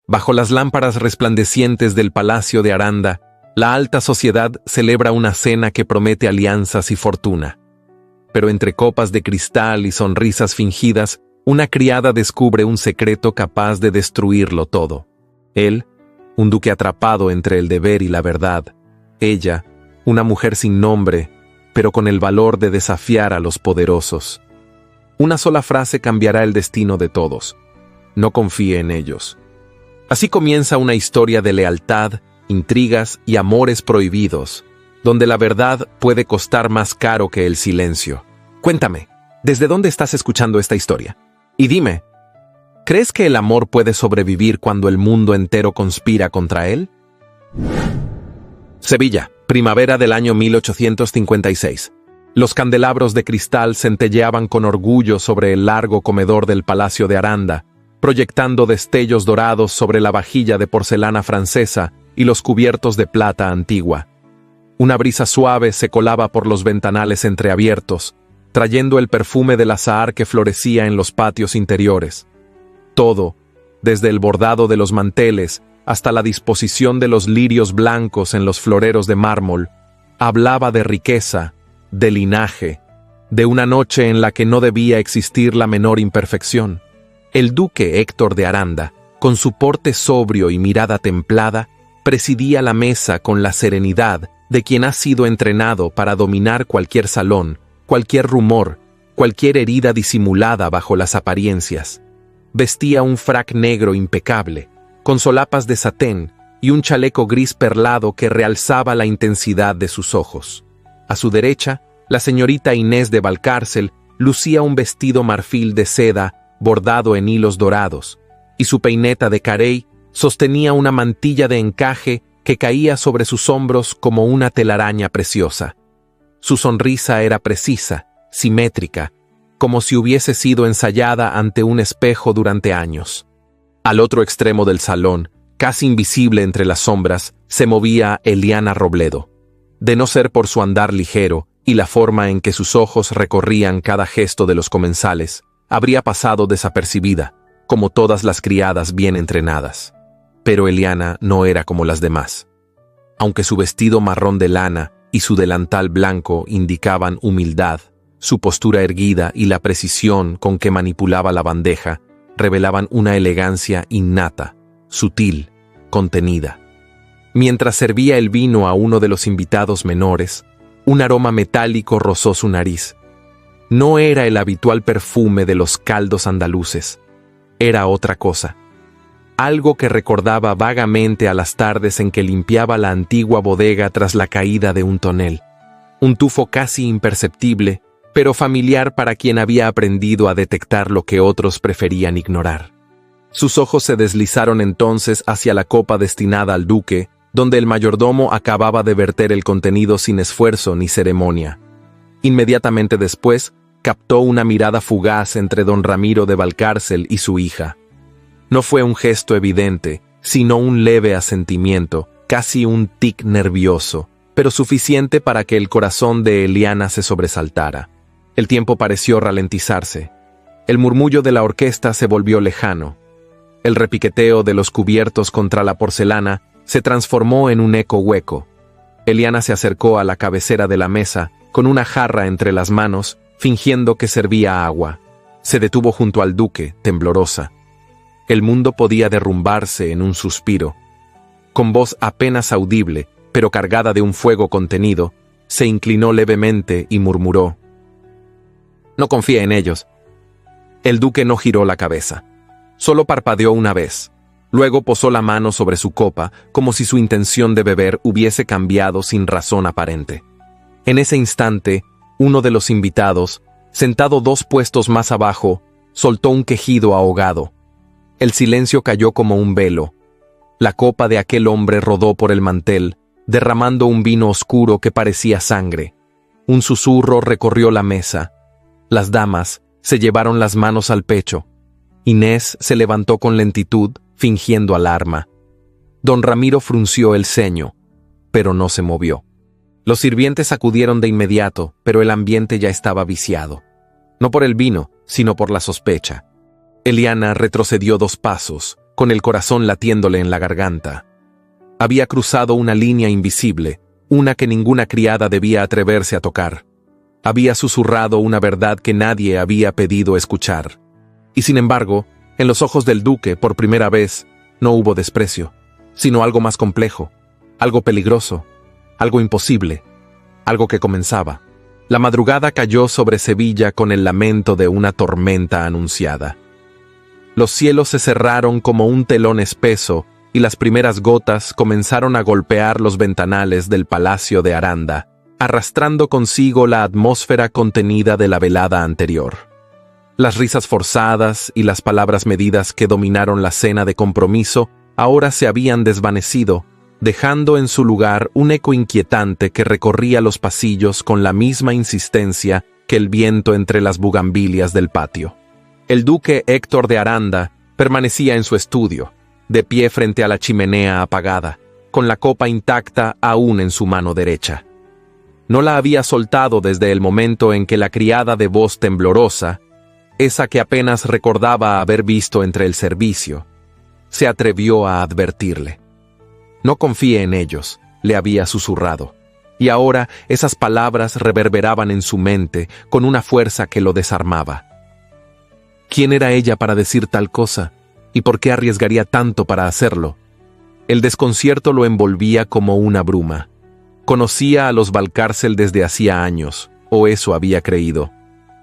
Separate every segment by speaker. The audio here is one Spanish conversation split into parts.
Speaker 1: Bajo las lámparas resplandecientes del Palacio de Aranda, la alta sociedad celebra una cena que promete alianzas y fortuna. Pero entre copas de cristal y sonrisas fingidas, una criada descubre un secreto capaz de destruirlo todo. Él, un duque atrapado entre el deber y la verdad. Ella, una mujer sin nombre, pero con el valor de desafiar a los poderosos. Una sola frase cambiará el destino de todos. No confíe en ellos. Así comienza una historia de lealtad, intrigas y amores prohibidos, donde la verdad puede costar más caro que el silencio. Cuéntame, ¿desde dónde estás escuchando esta historia? Y dime, ¿crees que el amor puede sobrevivir cuando el mundo entero conspira contra él? Sevilla, primavera del año 1856. Los candelabros de cristal centelleaban con orgullo sobre el largo comedor del Palacio de Aranda, proyectando destellos dorados sobre la vajilla de porcelana francesa y los cubiertos de plata antigua. Una brisa suave se colaba por los ventanales entreabiertos, trayendo el perfume del azahar que florecía en los patios interiores. Todo, desde el bordado de los manteles hasta la disposición de los lirios blancos en los floreros de mármol, hablaba de riqueza, de linaje, de una noche en la que no debía existir la menor imperfección. El duque Héctor de Aranda, con su porte sobrio y mirada templada, presidía la mesa con la serenidad de quien ha sido entrenado para dominar cualquier salón, cualquier rumor, cualquier herida disimulada bajo las apariencias. Vestía un frac negro impecable, con solapas de satén y un chaleco gris perlado que realzaba la intensidad de sus ojos. A su derecha, la señorita Inés de Valcárcel lucía un vestido marfil de seda bordado en hilos dorados, y su peineta de carey sostenía una mantilla de encaje que caía sobre sus hombros como una telaraña preciosa. Su sonrisa era precisa, simétrica, como si hubiese sido ensayada ante un espejo durante años. Al otro extremo del salón, casi invisible entre las sombras, se movía Eliana Robledo. De no ser por su andar ligero y la forma en que sus ojos recorrían cada gesto de los comensales, habría pasado desapercibida, como todas las criadas bien entrenadas. Pero Eliana no era como las demás. Aunque su vestido marrón de lana y su delantal blanco indicaban humildad, su postura erguida y la precisión con que manipulaba la bandeja revelaban una elegancia innata, sutil, contenida. Mientras servía el vino a uno de los invitados menores, un aroma metálico rozó su nariz. No era el habitual perfume de los caldos andaluces. Era otra cosa. Algo que recordaba vagamente a las tardes en que limpiaba la antigua bodega tras la caída de un tonel. Un tufo casi imperceptible, pero familiar para quien había aprendido a detectar lo que otros preferían ignorar. Sus ojos se deslizaron entonces hacia la copa destinada al duque, donde el mayordomo acababa de verter el contenido sin esfuerzo ni ceremonia. Inmediatamente después, captó una mirada fugaz entre don Ramiro de Valcárcel y su hija. No fue un gesto evidente, sino un leve asentimiento, casi un tic nervioso, pero suficiente para que el corazón de Eliana se sobresaltara. El tiempo pareció ralentizarse. El murmullo de la orquesta se volvió lejano. El repiqueteo de los cubiertos contra la porcelana se transformó en un eco hueco. Eliana se acercó a la cabecera de la mesa, con una jarra entre las manos, fingiendo que servía agua. Se detuvo junto al duque, temblorosa. El mundo podía derrumbarse en un suspiro. Con voz apenas audible, pero cargada de un fuego contenido, se inclinó levemente y murmuró: «No confía en ellos». El duque no giró la cabeza. Solo parpadeó una vez. Luego posó la mano sobre su copa, como si su intención de beber hubiese cambiado sin razón aparente. En ese instante, uno de los invitados, sentado 2 puestos más abajo, soltó un quejido ahogado. El silencio cayó como un velo. La copa de aquel hombre rodó por el mantel, derramando un vino oscuro que parecía sangre. Un susurro recorrió la mesa. Las damas se llevaron las manos al pecho. Inés se levantó con lentitud, fingiendo alarma. Don Ramiro frunció el ceño, pero no se movió. Los sirvientes acudieron de inmediato, pero el ambiente ya estaba viciado. No por el vino, sino por la sospecha. Eliana retrocedió 2 pasos, con el corazón latiéndole en la garganta. Había cruzado una línea invisible, una que ninguna criada debía atreverse a tocar. Había susurrado una verdad que nadie había pedido escuchar. Y sin embargo, en los ojos del duque, por primera vez, no hubo desprecio, sino algo más complejo, algo peligroso, algo imposible, algo que comenzaba. La madrugada cayó sobre Sevilla con el lamento de una tormenta anunciada. Los cielos se cerraron como un telón espeso y las primeras gotas comenzaron a golpear los ventanales del palacio de Aranda, arrastrando consigo la atmósfera contenida de la velada anterior. Las risas forzadas y las palabras medidas que dominaron la cena de compromiso ahora se habían desvanecido, dejando en su lugar un eco inquietante que recorría los pasillos con la misma insistencia que el viento entre las bugambilias del patio. El duque Héctor de Aranda permanecía en su estudio, de pie frente a la chimenea apagada, con la copa intacta aún en su mano derecha. No la había soltado desde el momento en que la criada de voz temblorosa, esa que apenas recordaba haber visto entre el servicio, se atrevió a advertirle. No confíe en ellos, le había susurrado, y ahora esas palabras reverberaban en su mente con una fuerza que lo desarmaba. ¿Quién era ella para decir tal cosa? ¿Y por qué arriesgaría tanto para hacerlo? El desconcierto lo envolvía como una bruma. Conocía a los Valcárcel desde hacía años, o eso había creído.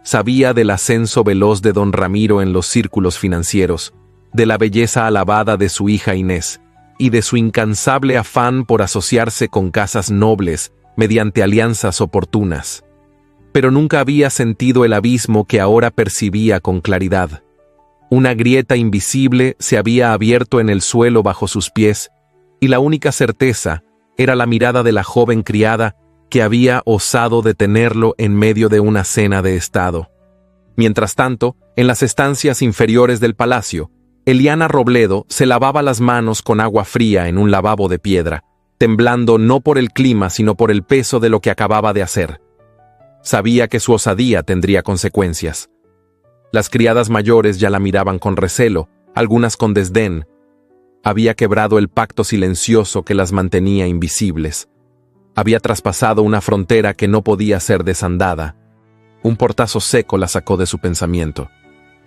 Speaker 1: Sabía del ascenso veloz de don Ramiro en los círculos financieros, de la belleza alabada de su hija Inés, y de su incansable afán por asociarse con casas nobles mediante alianzas oportunas. Pero nunca había sentido el abismo que ahora percibía con claridad. Una grieta invisible se había abierto en el suelo bajo sus pies, y la única certeza era la mirada de la joven criada que había osado detenerlo en medio de una cena de estado. Mientras tanto, en las estancias inferiores del palacio, Eliana Robledo se lavaba las manos con agua fría en un lavabo de piedra, temblando no por el clima sino por el peso de lo que acababa de hacer. Sabía que su osadía tendría consecuencias. Las criadas mayores ya la miraban con recelo, algunas con desdén. Había quebrado el pacto silencioso que las mantenía invisibles. Había traspasado una frontera que no podía ser desandada. Un portazo seco la sacó de su pensamiento.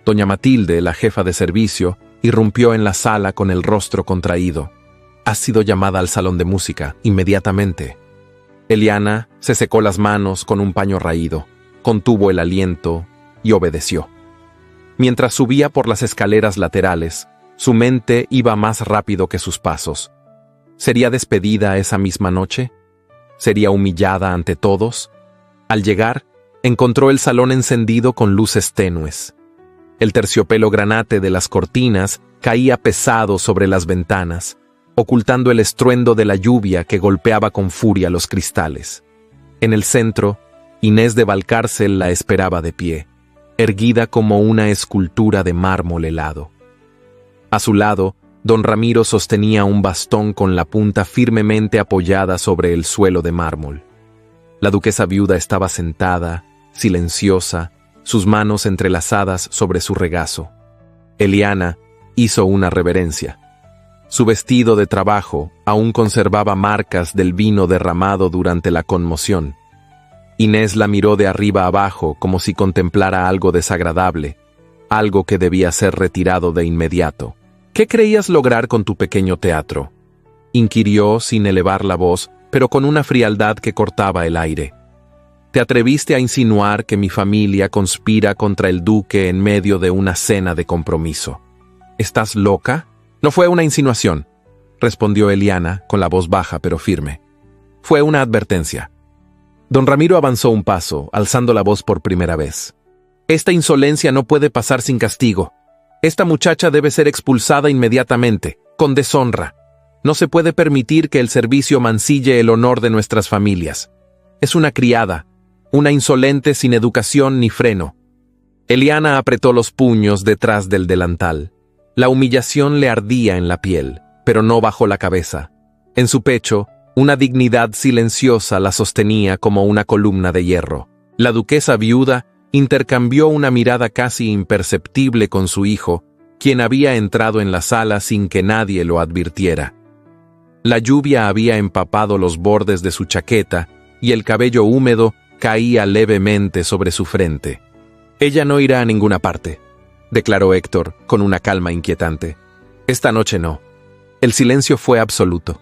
Speaker 1: Doña Matilde, la jefa de servicio, irrumpió en la sala con el rostro contraído. «Ha sido llamada al salón de música, inmediatamente». Eliana se secó las manos con un paño raído, contuvo el aliento y obedeció. Mientras subía por las escaleras laterales, su mente iba más rápido que sus pasos. ¿Sería despedida esa misma noche? ¿Sería humillada ante todos? Al llegar, encontró el salón encendido con luces tenues. El terciopelo granate de las cortinas caía pesado sobre las ventanas, ocultando el estruendo de la lluvia que golpeaba con furia los cristales. En el centro, Inés de Valcárcel la esperaba de pie, erguida como una escultura de mármol helado. A su lado, don Ramiro sostenía un bastón con la punta firmemente apoyada sobre el suelo de mármol. La duquesa viuda estaba sentada, silenciosa, sus manos entrelazadas sobre su regazo. Eliana hizo una reverencia. Su vestido de trabajo aún conservaba marcas del vino derramado durante la conmoción. Inés la miró de arriba abajo como si contemplara algo desagradable, algo que debía ser retirado de inmediato. «¿Qué creías lograr con tu pequeño teatro?», inquirió sin elevar la voz, pero con una frialdad que cortaba el aire. «¿Te atreviste a insinuar que mi familia conspira contra el duque en medio de una cena de compromiso? ¿Estás loca?» «No fue una insinuación», respondió Eliana con la voz baja pero firme. «Fue una advertencia». Don Ramiro avanzó un paso, alzando la voz por primera vez. «Esta insolencia no puede pasar sin castigo. Esta muchacha debe ser expulsada inmediatamente, con deshonra. No se puede permitir que el servicio mancille el honor de nuestras familias. Es una criada, una insolente sin educación ni freno». Eliana apretó los puños detrás del delantal. La humillación le ardía en la piel, pero no bajó la cabeza. En su pecho, una dignidad silenciosa la sostenía como una columna de hierro. La duquesa viuda intercambió una mirada casi imperceptible con su hijo, quien había entrado en la sala sin que nadie lo advirtiera. La lluvia había empapado los bordes de su chaqueta y el cabello húmedo caía levemente sobre su frente. «Ella no irá a ninguna parte», declaró Héctor con una calma inquietante. «Esta noche no». El silencio fue absoluto.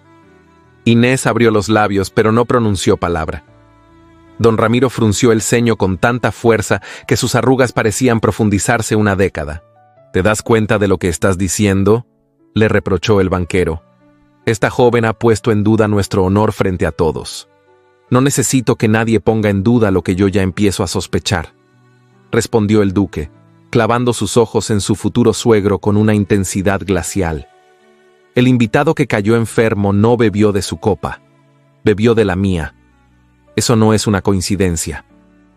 Speaker 1: Inés abrió los labios, pero no pronunció palabra. Don Ramiro frunció el ceño con tanta fuerza que sus arrugas parecían profundizarse una década. «¿Te das cuenta de lo que estás diciendo?», le reprochó el banquero. «Esta joven ha puesto en duda nuestro honor frente a todos. No necesito que nadie ponga en duda lo que yo ya empiezo a sospechar», respondió el duque, clavando sus ojos en su futuro suegro con una intensidad glacial. El invitado que cayó enfermo no bebió de su copa, bebió de la mía. Eso no es una coincidencia.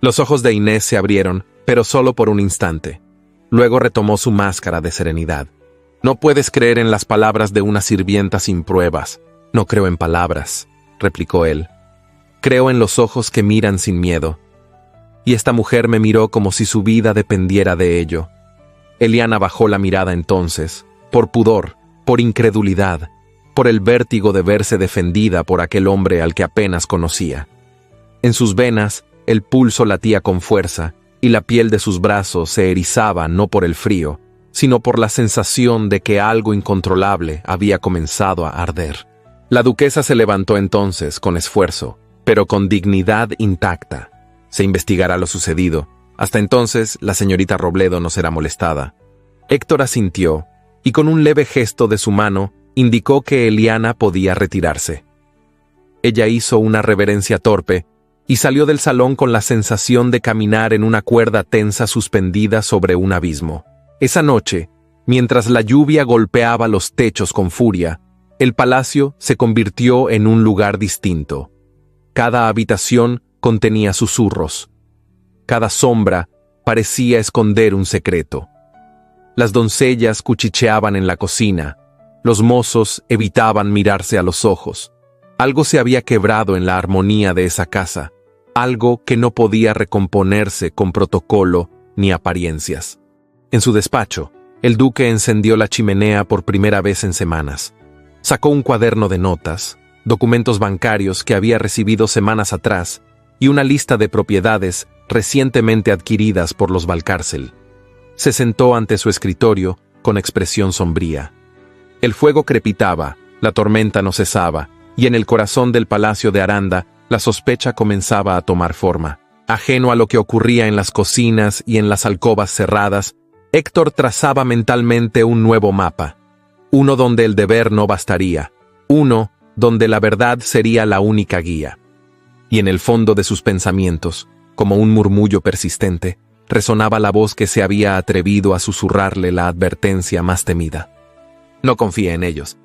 Speaker 1: Los ojos de Inés se abrieron, pero solo por un instante. Luego retomó su máscara de serenidad. «No puedes creer en las palabras de una sirvienta sin pruebas». «No creo en palabras», replicó él. «Creo en los ojos que miran sin miedo». Y esta mujer me miró como si su vida dependiera de ello. Eliana bajó la mirada entonces, por pudor, por incredulidad, por el vértigo de verse defendida por aquel hombre al que apenas conocía. En sus venas, el pulso latía con fuerza, y la piel de sus brazos se erizaba no por el frío, sino por la sensación de que algo incontrolable había comenzado a arder. La duquesa se levantó entonces con esfuerzo, pero con dignidad intacta. Se investigará lo sucedido. Hasta entonces, la señorita Robledo no será molestada. Héctor asintió, y con un leve gesto de su mano, indicó que Eliana podía retirarse. Ella hizo una reverencia torpe, y salió del salón con la sensación de caminar en una cuerda tensa suspendida sobre un abismo. Esa noche, mientras la lluvia golpeaba los techos con furia, el palacio se convirtió en un lugar distinto. Cada habitación contenía susurros. Cada sombra parecía esconder un secreto. Las doncellas cuchicheaban en la cocina. Los mozos evitaban mirarse a los ojos. Algo se había quebrado en la armonía de esa casa, algo que no podía recomponerse con protocolo ni apariencias. En su despacho, el duque encendió la chimenea por primera vez en semanas. Sacó un cuaderno de notas, documentos bancarios que había recibido semanas atrás y una lista de propiedades recientemente adquiridas por los Valcárcel. Se sentó ante su escritorio con expresión sombría. El fuego crepitaba, la tormenta no cesaba, y en el corazón del palacio de Aranda la sospecha comenzaba a tomar forma. Ajeno a lo que ocurría en las cocinas y en las alcobas cerradas, Héctor trazaba mentalmente un nuevo mapa, uno donde el deber no bastaría, uno donde la verdad sería la única guía. Y en el fondo de sus pensamientos, como un murmullo persistente, resonaba la voz que se había atrevido a susurrarle la advertencia más temida. No confía en ellos.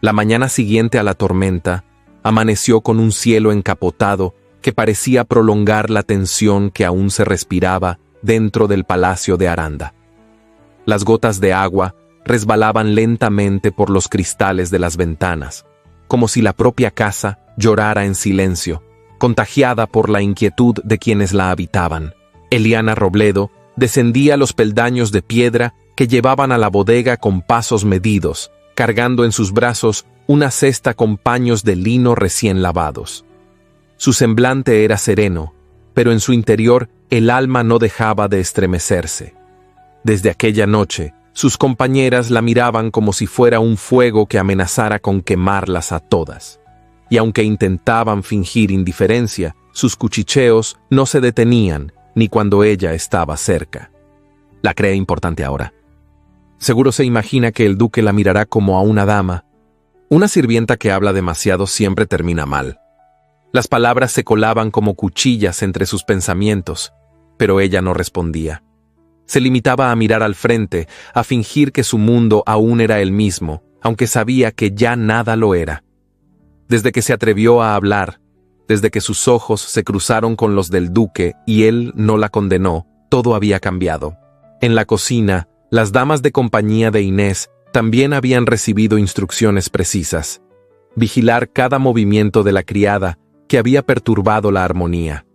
Speaker 1: La mañana siguiente a la tormenta, amaneció con un cielo encapotado que parecía prolongar la tensión que aún se respiraba dentro del palacio de Aranda. Las gotas de agua resbalaban lentamente por los cristales de las ventanas, como si la propia casa llorara en silencio, contagiada por la inquietud de quienes la habitaban. Eliana Robledo descendía los peldaños de piedra que llevaban a la bodega con pasos medidos, cargando en sus brazos una cesta con paños de lino recién lavados. Su semblante era sereno, pero en su interior el alma no dejaba de estremecerse. Desde aquella noche, sus compañeras la miraban como si fuera un fuego que amenazara con quemarlas a todas. Y aunque intentaban fingir indiferencia, sus cuchicheos no se detenían ni cuando ella estaba cerca. La cree importante ahora. Seguro se imagina que el duque la mirará como a una dama. Una sirvienta que habla demasiado siempre termina mal. Las palabras se colaban como cuchillas entre sus pensamientos, pero ella no respondía. Se limitaba a mirar al frente, a fingir que su mundo aún era el mismo, aunque sabía que ya nada lo era. Desde que se atrevió a hablar, desde que sus ojos se cruzaron con los del duque y él no la condenó, todo había cambiado. En la cocina, las damas de compañía de Inés también habían recibido instrucciones precisas. Vigilar cada movimiento de la criada que había perturbado la armonía.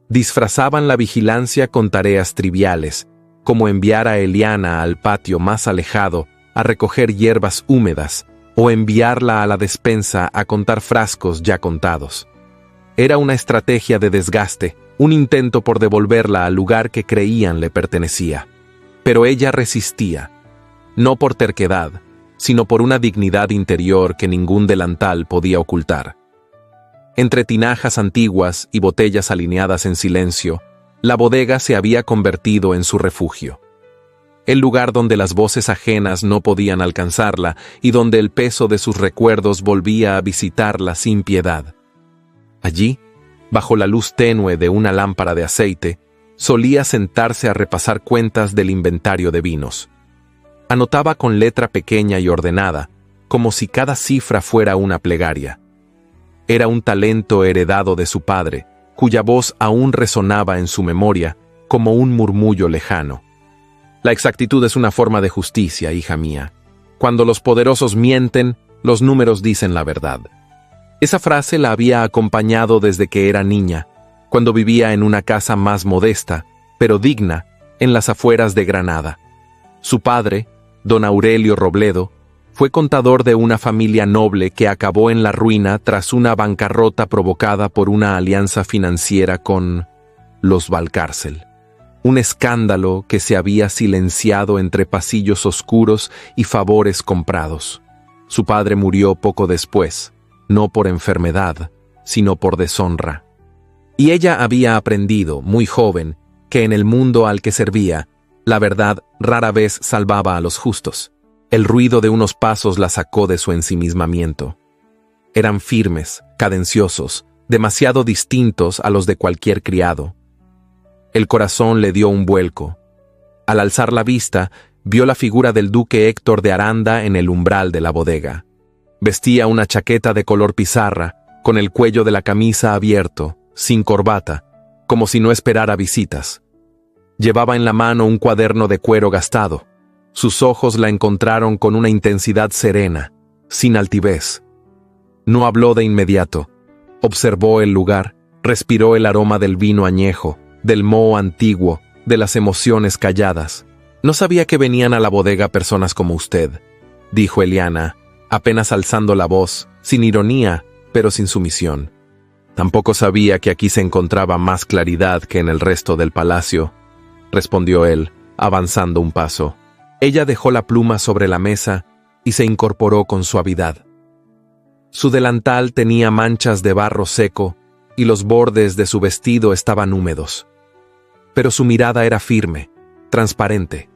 Speaker 1: Disfrazaban la vigilancia con tareas triviales, como enviar a Eliana al patio más alejado a recoger hierbas húmedas o enviarla a la despensa a contar frascos ya contados. Era una estrategia de desgaste, un intento por devolverla al lugar que creían le pertenecía. Pero ella resistía, no por terquedad, sino por una dignidad interior que ningún delantal podía ocultar. Entre tinajas antiguas y botellas alineadas en silencio, la bodega se había convertido en su refugio. El lugar donde las voces ajenas no podían alcanzarla y donde el peso de sus recuerdos volvía a visitarla sin piedad. Allí, bajo la luz tenue de una lámpara de aceite, solía sentarse a repasar cuentas del inventario de vinos. Anotaba con letra pequeña y ordenada, como si cada cifra fuera una plegaria. Era un talento heredado de su padre, cuya voz aún resonaba en su memoria como un murmullo lejano. La exactitud es una forma de justicia, hija mía. Cuando los poderosos mienten, los números dicen la verdad. Esa frase la había acompañado desde que era niña, cuando vivía en una casa más modesta, pero digna, en las afueras de Granada. Su padre, don Aurelio Robledo, fue contador de una familia noble que acabó en la ruina tras una bancarrota provocada por una alianza financiera con los Valcárcel. Un escándalo que se había silenciado entre pasillos oscuros y favores comprados. Su padre murió poco después, no por enfermedad, sino por deshonra. Y ella había aprendido, muy joven, que en el mundo al que servía, la verdad rara vez salvaba a los justos. El ruido de unos pasos la sacó de su ensimismamiento. Eran firmes, cadenciosos, demasiado distintos a los de cualquier criado. El corazón le dio un vuelco. Al alzar la vista, vio la figura del duque Héctor de Aranda en el umbral de la bodega. Vestía una chaqueta de color pizarra, con el cuello de la camisa abierto, sin corbata, como si no esperara visitas. Llevaba en la mano un cuaderno de cuero gastado. Sus ojos la encontraron con una intensidad serena, sin altivez. No habló de inmediato. Observó el lugar, respiró el aroma del vino añejo, del moho antiguo, de las emociones calladas. No sabía que venían a la bodega personas como usted, dijo Eliana, apenas alzando la voz, sin ironía, pero sin sumisión. Tampoco sabía que aquí se encontraba más claridad que en el resto del palacio, respondió él, avanzando un paso. Ella dejó la pluma sobre la mesa y se incorporó con suavidad. Su delantal tenía manchas de barro seco y los bordes de su vestido estaban húmedos. Pero su mirada era firme, transparente.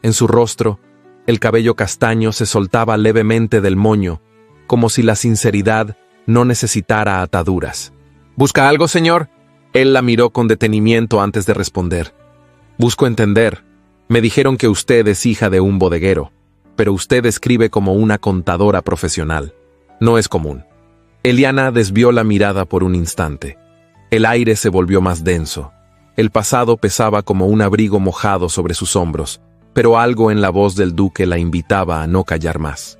Speaker 1: En su rostro, el cabello castaño se soltaba levemente del moño, como si la sinceridad no necesitara ataduras. ¿Busca algo, señor? Él la miró con detenimiento antes de responder. Busco entender. Me dijeron que usted es hija de un bodeguero, pero usted escribe como una contadora profesional. No es común. Eliana desvió la mirada por un instante. El aire se volvió más denso. El pasado pesaba como un abrigo mojado sobre sus hombros, pero algo en la voz del duque la invitaba a no callar más.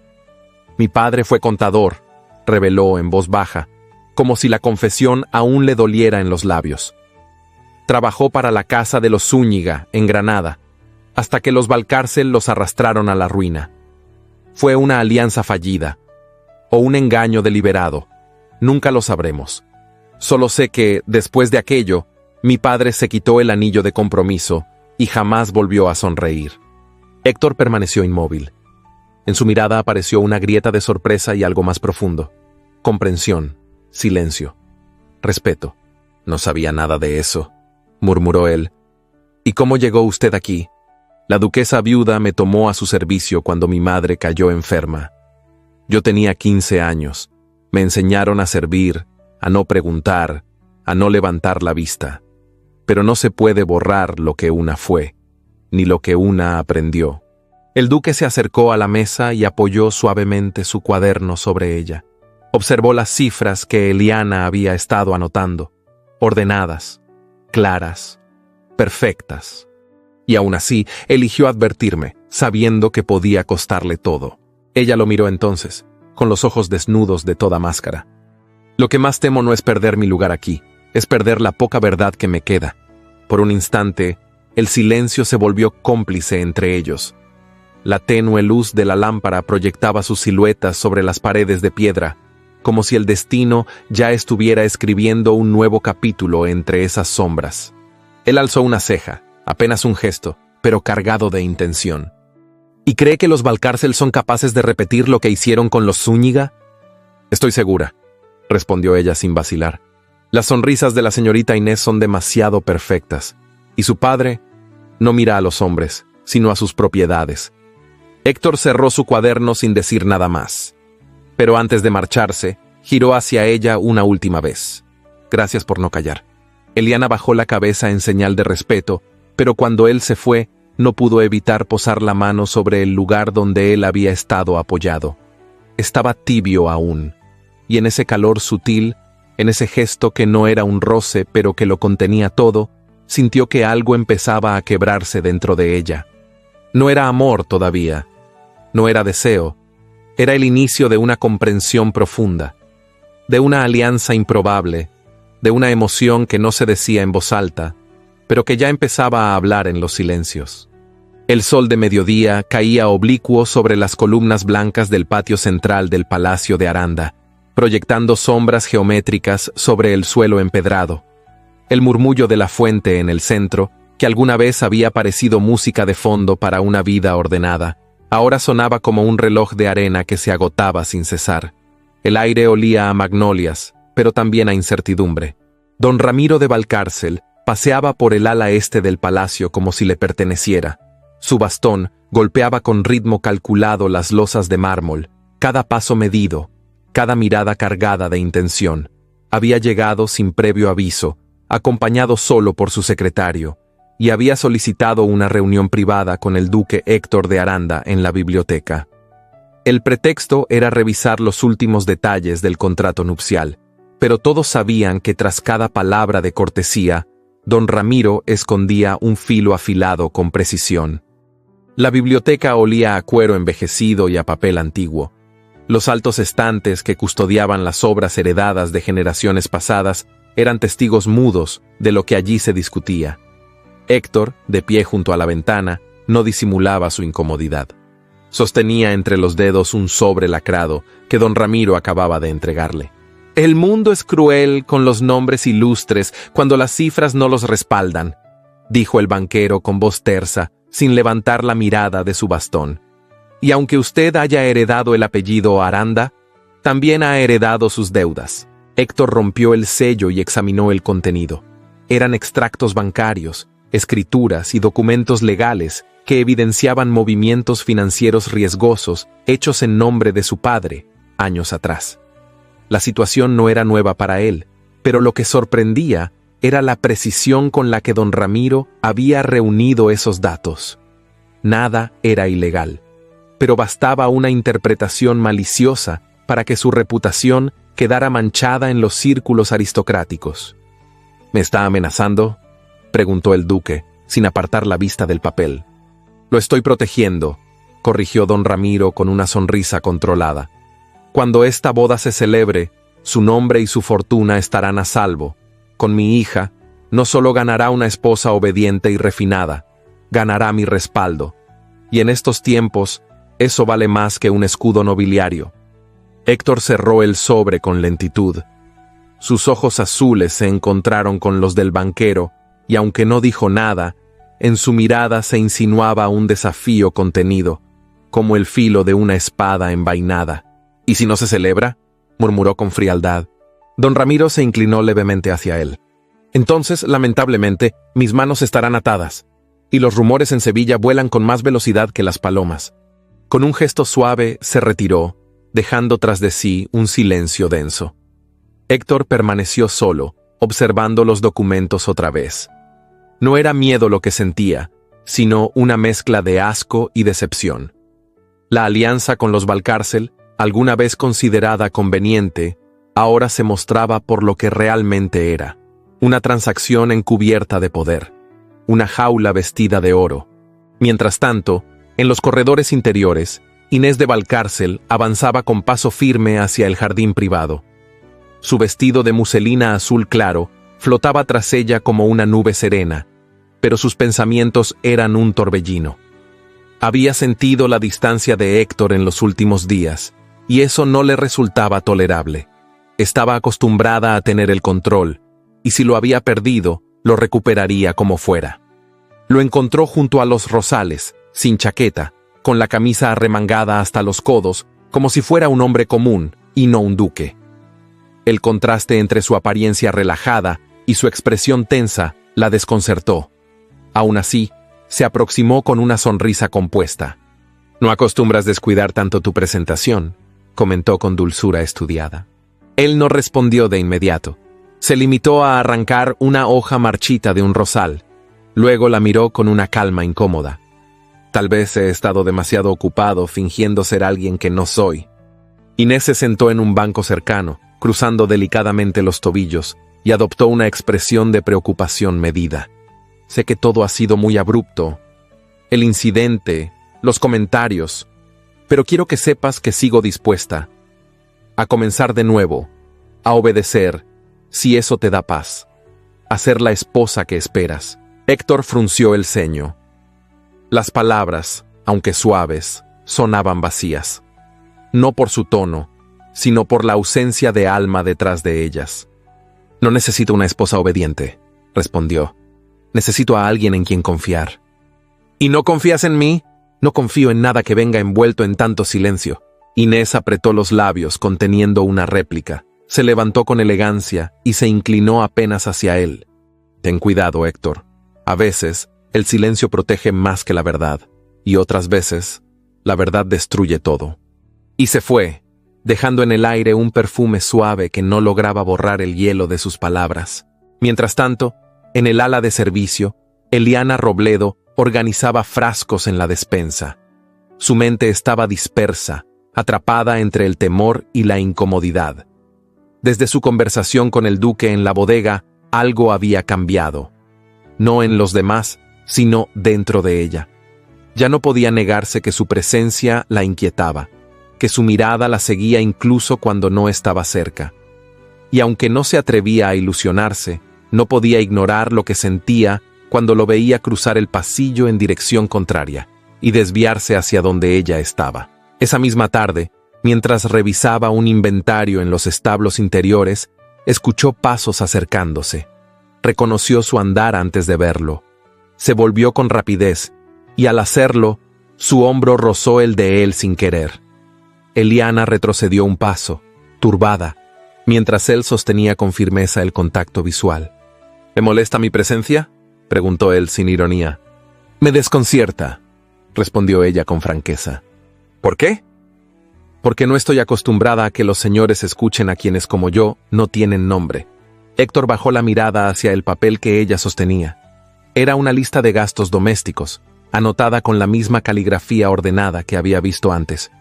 Speaker 1: Mi padre fue contador, reveló en voz baja, como si la confesión aún le doliera en los labios. Trabajó para la casa de los Zúñiga, en Granada, hasta que los Valcárcel los arrastraron a la ruina. Fue una alianza fallida, o un engaño deliberado. Nunca lo sabremos. Solo sé que, después de aquello, mi padre se quitó el anillo de compromiso y jamás volvió a sonreír. Héctor permaneció inmóvil. En su mirada apareció una grieta de sorpresa y algo más profundo. Comprensión, silencio, respeto. No sabía nada de eso, murmuró él. ¿Y cómo llegó usted aquí? La duquesa viuda me tomó a su servicio cuando mi madre cayó enferma. Yo tenía 15 años. Me enseñaron a servir, a no preguntar, a no levantar la vista. Pero no se puede borrar lo que una fue, ni lo que una aprendió. El duque se acercó a la mesa y apoyó suavemente su cuaderno sobre ella. Observó las cifras que Eliana había estado anotando, ordenadas, claras, perfectas. Y aún así, eligió advertirme, sabiendo que podía costarle todo. Ella lo miró entonces, con los ojos desnudos de toda máscara. Lo que más temo no es perder mi lugar aquí, es perder la poca verdad que me queda. Por un instante, El silencio se volvió cómplice entre ellos. La tenue luz de la lámpara proyectaba sus siluetas sobre las paredes de piedra, como si el destino ya estuviera escribiendo un nuevo capítulo entre esas sombras. Él alzó una ceja, apenas un gesto, pero cargado de intención. ¿Y cree que los Valcárcel son capaces de repetir lo que hicieron con los Zúñiga? Estoy segura, respondió ella sin vacilar. Las sonrisas de la señorita Inés son demasiado perfectas, y su padre no mira a los hombres, sino a sus propiedades. Héctor cerró su cuaderno sin decir nada más. Pero antes de marcharse, giró hacia ella una última vez. Gracias por no callar. Eliana bajó la cabeza en señal de respeto, pero cuando él se fue, no pudo evitar posar la mano sobre el lugar donde él había estado apoyado. Estaba tibio aún, y en ese calor sutil, en ese gesto que no era un roce pero que lo contenía todo, sintió que algo empezaba a quebrarse dentro de ella. No era amor todavía, no era deseo, era el inicio de una comprensión profunda, de una alianza improbable, de una emoción que no se decía en voz alta, pero que ya empezaba a hablar en los silencios. El sol de mediodía caía oblicuo sobre las columnas blancas del patio central del Palacio de Aranda, proyectando sombras geométricas sobre el suelo empedrado. El murmullo de la fuente en el centro, que alguna vez había parecido música de fondo para una vida ordenada, ahora sonaba como un reloj de arena que se agotaba sin cesar. El aire olía a magnolias, pero también a incertidumbre. Don Ramiro de Valcárcel paseaba por el ala este del palacio como si le perteneciera. Su bastón golpeaba con ritmo calculado las losas de mármol, cada paso medido, cada mirada cargada de intención. Había llegado sin previo aviso, acompañado solo por su secretario, y había solicitado una reunión privada con el duque Héctor de Aranda en la biblioteca. El pretexto era revisar los últimos detalles del contrato nupcial, pero todos sabían que tras cada palabra de cortesía, don Ramiro escondía un filo afilado con precisión. La biblioteca olía a cuero envejecido y a papel antiguo. Los altos estantes que custodiaban las obras heredadas de generaciones pasadas eran testigos mudos de lo que allí se discutía. Héctor, de pie junto a la ventana, no disimulaba su incomodidad. Sostenía entre los dedos un sobre lacrado que don Ramiro acababa de entregarle. El mundo es cruel con los nombres ilustres cuando las cifras no los respaldan, dijo el banquero con voz tersa, sin levantar la mirada de su bastón. Y aunque usted haya heredado el apellido Aranda, también ha heredado sus deudas. Héctor rompió el sello y examinó el contenido. Eran extractos bancarios, escrituras y documentos legales que evidenciaban movimientos financieros riesgosos hechos en nombre de su padre, años atrás. La situación no era nueva para él, pero lo que sorprendía era la precisión con la que don Ramiro había reunido esos datos. Nada era ilegal, pero bastaba una interpretación maliciosa para que su reputación quedara manchada en los círculos aristocráticos. ¿Me está amenazando?, preguntó el duque, sin apartar la vista del papel. Lo estoy protegiendo, corrigió don Ramiro con una sonrisa controlada. Cuando esta boda se celebre, su nombre y su fortuna estarán a salvo. Con mi hija, no solo ganará una esposa obediente y refinada, ganará mi respaldo. Y en estos tiempos, eso vale más que un escudo nobiliario. Héctor cerró el sobre con lentitud. Sus ojos azules se encontraron con los del banquero, y aunque no dijo nada, en su mirada se insinuaba un desafío contenido, como el filo de una espada envainada. ¿Y si no se celebra?, murmuró con frialdad. Don Ramiro se inclinó levemente hacia él. Entonces, lamentablemente, mis manos estarán atadas, y los rumores en Sevilla vuelan con más velocidad que las palomas. Con un gesto suave se retiró, dejando tras de sí un silencio denso. Héctor permaneció solo, observando los documentos otra vez. No era miedo lo que sentía, sino una mezcla de asco y decepción. La alianza con los Valcárcel, alguna vez considerada conveniente, ahora se mostraba por lo que realmente era: una transacción encubierta de poder, una jaula vestida de oro. Mientras tanto, en los corredores interiores, Inés de Valcárcel avanzaba con paso firme hacia el jardín privado. Su vestido de muselina azul claro flotaba tras ella como una nube serena, pero sus pensamientos eran un torbellino. Había sentido la distancia de Héctor en los últimos días, y eso no le resultaba tolerable. Estaba acostumbrada a tener el control, y si lo había perdido, lo recuperaría como fuera. Lo encontró junto a los rosales, sin chaqueta, con la camisa arremangada hasta los codos, como si fuera un hombre común y no un duque. El contraste entre su apariencia relajada y su expresión tensa la desconcertó. Aún así, se aproximó con una sonrisa compuesta. «No acostumbras descuidar tanto tu presentación», comentó con dulzura estudiada. Él no respondió de inmediato. Se limitó a arrancar una hoja marchita de un rosal. Luego la miró con una calma incómoda. «Tal vez he estado demasiado ocupado fingiendo ser alguien que no soy». Inés se sentó en un banco cercano, cruzando delicadamente los tobillos, y adoptó una expresión de preocupación medida. «Sé que todo ha sido muy abrupto. El incidente, los comentarios. Pero quiero que sepas que sigo dispuesta a comenzar de nuevo, a obedecer, si eso te da paz, a ser la esposa que esperas». Héctor frunció el ceño. Las palabras, aunque suaves, sonaban vacías. No por su tono, sino por la ausencia de alma detrás de ellas. «No necesito una esposa obediente», respondió. «Necesito a alguien en quien confiar». «¿Y no confías en mí?» «No confío en nada que venga envuelto en tanto silencio». Inés apretó los labios conteniendo una réplica. Se levantó con elegancia y se inclinó apenas hacia él. «Ten cuidado, Héctor. A veces, el silencio protege más que la verdad, y otras veces, la verdad destruye todo». Y se fue, dejando en el aire un perfume suave que no lograba borrar el hielo de sus palabras. Mientras tanto, en el ala de servicio, Eliana Robledo organizaba frascos en la despensa. Su mente estaba dispersa, atrapada entre el temor y la incomodidad. Desde su conversación con el duque en la bodega, algo había cambiado. No en los demás, sino dentro de ella. Ya no podía negarse que su presencia la inquietaba, que su mirada la seguía incluso cuando no estaba cerca. Y aunque no se atrevía a ilusionarse, no podía ignorar lo que sentía cuando lo veía cruzar el pasillo en dirección contraria y desviarse hacia donde ella estaba. Esa misma tarde, mientras revisaba un inventario en los establos interiores, escuchó pasos acercándose. Reconoció su andar antes de verlo. Se volvió con rapidez, y al hacerlo, su hombro rozó el de él sin querer. Eliana retrocedió un paso, turbada, mientras él sostenía con firmeza el contacto visual. «¿Me molesta mi presencia?», preguntó él sin ironía. «Me desconcierta», respondió ella con franqueza. «¿Por qué?». «Porque no estoy acostumbrada a que los señores escuchen a quienes como yo no tienen nombre». Héctor bajó la mirada hacia el papel que ella sostenía. Era una lista de gastos domésticos, anotada con la misma caligrafía ordenada que había visto antes.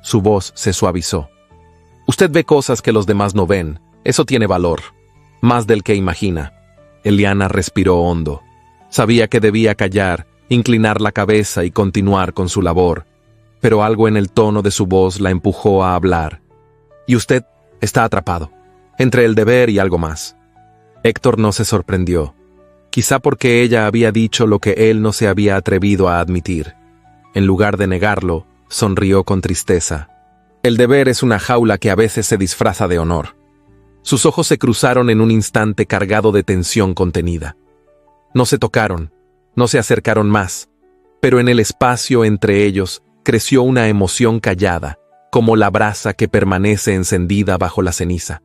Speaker 1: Su voz se suavizó. «Usted ve cosas que los demás no ven. Eso tiene valor. Más del que imagina». Eliana respiró hondo. Sabía que debía callar, inclinar la cabeza y continuar con su labor. Pero algo en el tono de su voz la empujó a hablar. «Y usted está atrapado, entre el deber y algo más». Héctor no se sorprendió. Quizá porque ella había dicho lo que él no se había atrevido a admitir. En lugar de negarlo, sonrió con tristeza. «El deber es una jaula que a veces se disfraza de honor». Sus ojos se cruzaron en un instante cargado de tensión contenida. No se tocaron, no se acercaron más, pero en el espacio entre ellos creció una emoción callada, como la brasa que permanece encendida bajo la ceniza.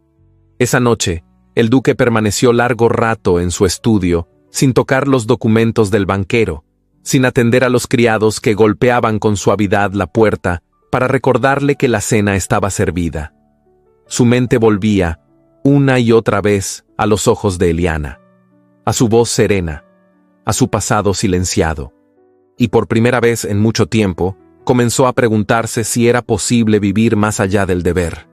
Speaker 1: Esa noche, el duque permaneció largo rato en su estudio, sin tocar los documentos del banquero, sin atender a los criados que golpeaban con suavidad la puerta para recordarle que la cena estaba servida. Su mente volvía, una y otra vez, a los ojos de Eliana, a su voz serena, a su pasado silenciado. Y por primera vez en mucho tiempo, comenzó a preguntarse si era posible vivir más allá del deber.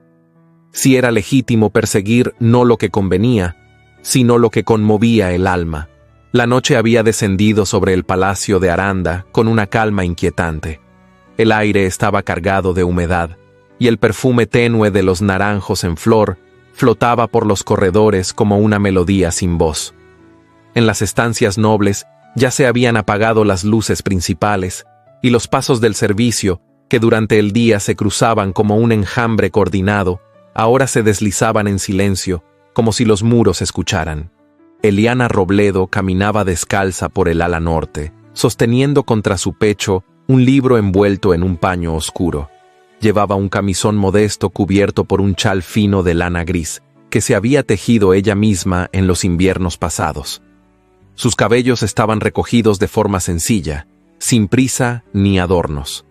Speaker 1: Si era legítimo perseguir no lo que convenía, sino lo que conmovía el alma. La noche había descendido sobre el palacio de Aranda con una calma inquietante. El aire estaba cargado de humedad, y el perfume tenue de los naranjos en flor flotaba por los corredores como una melodía sin voz. En las estancias nobles, Ya se habían apagado las luces principales, y los pasos del servicio, que durante el día se cruzaban como un enjambre coordinado, ahora se deslizaban en silencio, como si los muros escucharan. Eliana Robledo caminaba descalza por el ala norte, sosteniendo contra su pecho un libro envuelto en un paño oscuro. Llevaba un camisón modesto cubierto por un chal fino de lana gris, que se había tejido ella misma en los inviernos pasados. Sus cabellos estaban recogidos de forma sencilla, sin prisa ni adornos.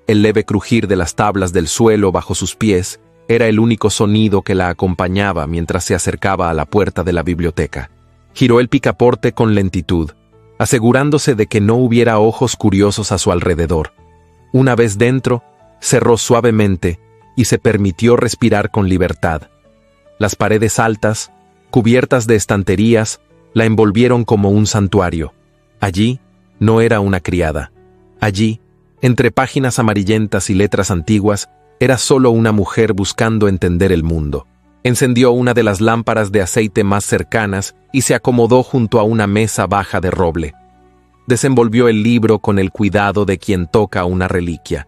Speaker 1: El leve crujir de las tablas del suelo bajo sus pies era el único sonido que la acompañaba mientras se acercaba a la puerta de la biblioteca. Giró el picaporte con lentitud, asegurándose de que no hubiera ojos curiosos a su alrededor. Una vez dentro, cerró suavemente y se permitió respirar con libertad. Las paredes altas, cubiertas de estanterías, la envolvieron como un santuario. Allí no era una criada. Allí, entre páginas amarillentas y letras antiguas, era solo una mujer buscando entender el mundo. Encendió una de las lámparas de aceite más cercanas y se acomodó junto a una mesa baja de roble. Desenvolvió el libro con el cuidado de quien toca una reliquia.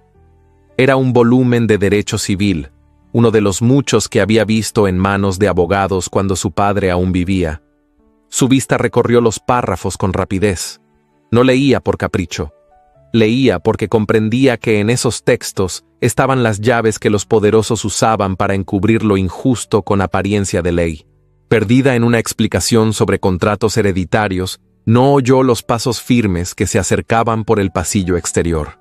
Speaker 1: Era un volumen de derecho civil, uno de los muchos que había visto en manos de abogados cuando su padre aún vivía. Su vista recorrió los párrafos con rapidez. No leía por capricho. Leía porque comprendía que en esos textos estaban las llaves que los poderosos usaban para encubrir lo injusto con apariencia de ley. Perdida en una explicación sobre contratos hereditarios, no oyó los pasos firmes que se acercaban por el pasillo exterior.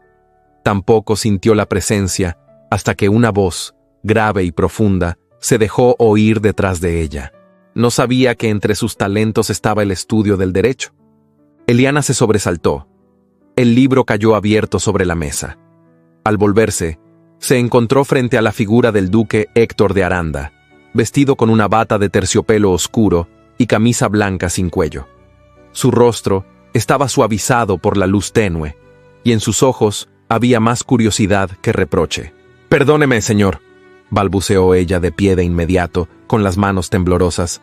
Speaker 1: Tampoco sintió la presencia hasta que una voz, grave y profunda, se dejó oír detrás de ella. No sabía que entre sus talentos estaba el estudio del derecho. Eliana se sobresaltó. El libro cayó abierto sobre la mesa. Al volverse, se encontró frente a la figura del duque Héctor de Aranda, vestido con una bata de terciopelo oscuro y camisa blanca sin cuello. Su rostro estaba suavizado por la luz tenue, y en sus ojos había más curiosidad que reproche. «Perdóneme, señor», balbuceó ella de pie de inmediato, con las manos temblorosas.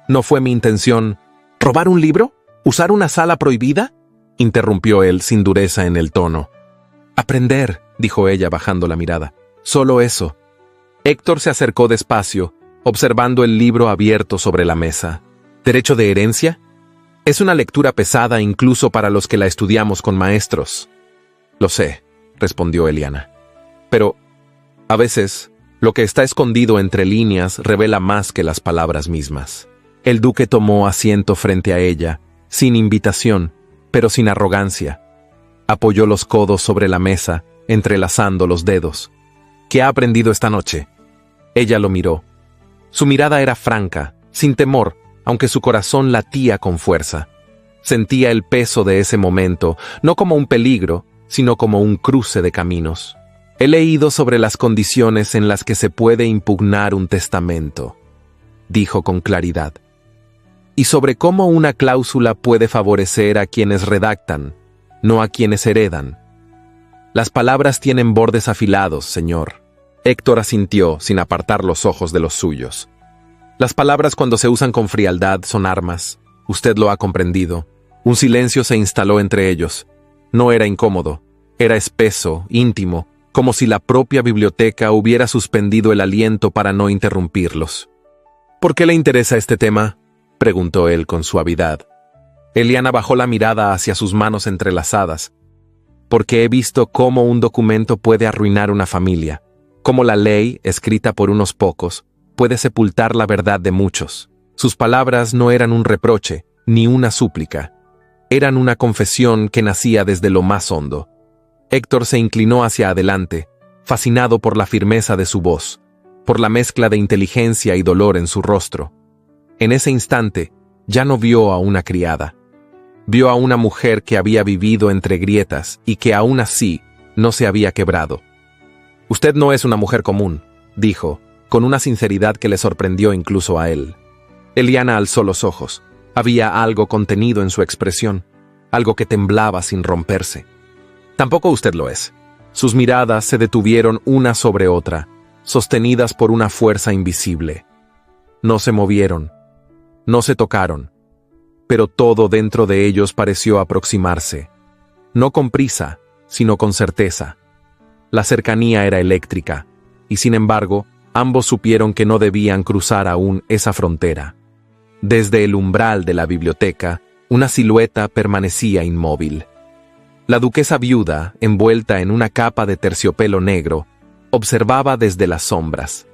Speaker 1: «No fue mi intención». «¿Robar un libro? ¿Usar una sala prohibida?», interrumpió él sin dureza en el tono. «Aprender», dijo ella bajando la mirada. «Solo eso». Héctor se acercó despacio, observando el libro abierto sobre la mesa. «¿Derecho de herencia? Es una lectura pesada incluso para los que la estudiamos con maestros». «Lo sé», respondió Eliana. «Pero, a veces, lo que está escondido entre líneas revela más que las palabras mismas». El duque tomó asiento frente a ella, sin invitación, pero sin arrogancia. Apoyó los codos sobre la mesa, entrelazando los dedos. «¿Qué ha aprendido esta noche?». Ella lo miró. Su mirada era franca, sin temor, aunque su corazón latía con fuerza. Sentía el peso de ese momento, no como un peligro, sino como un cruce de caminos. «He leído sobre las condiciones en las que se puede impugnar un testamento», dijo con claridad. «Y sobre cómo una cláusula puede favorecer a quienes redactan, no a quienes heredan. Las palabras tienen bordes afilados, señor». Héctor asintió sin apartar los ojos de los suyos. «Las palabras cuando se usan con frialdad son armas. Usted lo ha comprendido». Un silencio se instaló entre ellos. No era incómodo, era espeso, íntimo, como si la propia biblioteca hubiera suspendido el aliento para no interrumpirlos. «¿Por qué le interesa este tema?», preguntó él con suavidad. Eliana bajó la mirada hacia sus manos entrelazadas. «Porque he visto cómo un documento puede arruinar una familia, cómo la ley, escrita por unos pocos, puede sepultar la verdad de muchos». Sus palabras no eran un reproche, ni una súplica. Eran una confesión que nacía desde lo más hondo. Héctor se inclinó hacia adelante, fascinado por la firmeza de su voz, por la mezcla de inteligencia y dolor en su rostro. En ese instante, ya no vio a una criada. Vio a una mujer que había vivido entre grietas y que aún así no se había quebrado. «Usted no es una mujer común», dijo, con una sinceridad que le sorprendió incluso a él. Eliana alzó los ojos. Había algo contenido en su expresión, algo que temblaba sin romperse. «Tampoco usted lo es». Sus miradas se detuvieron una sobre otra, sostenidas por una fuerza invisible. No se movieron. No se tocaron. pero todo dentro de ellos pareció aproximarse. No con prisa, sino con certeza. La cercanía era eléctrica, y sin embargo, ambos supieron que no debían cruzar aún esa frontera. Desde el umbral de la biblioteca, una silueta permanecía inmóvil. La duquesa viuda, envuelta en una capa de terciopelo negro, observaba desde las sombras.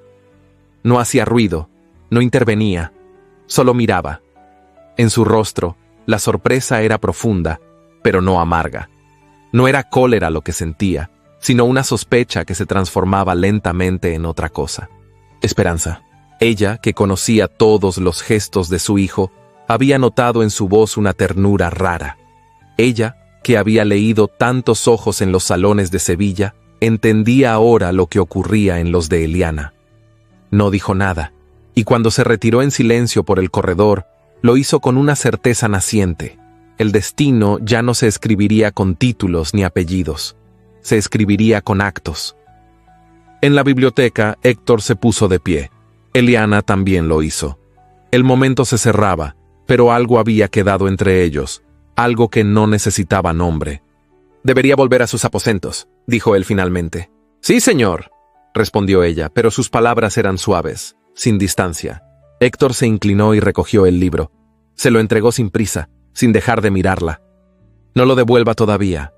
Speaker 1: No hacía ruido, no intervenía, solo miraba. En su rostro, la sorpresa era profunda, pero no amarga. No era cólera lo que sentía, sino una sospecha que se transformaba lentamente en otra cosa. Esperanza. Ella, que conocía todos los gestos de su hijo, había notado en su voz una ternura rara. Ella, que había leído tantos ojos en los salones de Sevilla, entendía ahora lo que ocurría en los de Eliana. No dijo nada, y cuando se retiró en silencio por el corredor, lo hizo con una certeza naciente. El destino ya no se escribiría con títulos ni apellidos, se escribiría con actos. En la biblioteca, Héctor se puso de pie. Eliana también lo hizo. El momento se cerraba, pero algo había quedado entre ellos, algo que no necesitaba nombre. «Debería volver a sus aposentos», dijo él finalmente. «Sí, señor», respondió ella, pero sus palabras eran suaves, sin distancia. Héctor se inclinó y recogió el libro. Se lo entregó sin prisa, sin dejar de mirarla. «No lo devuelva todavía.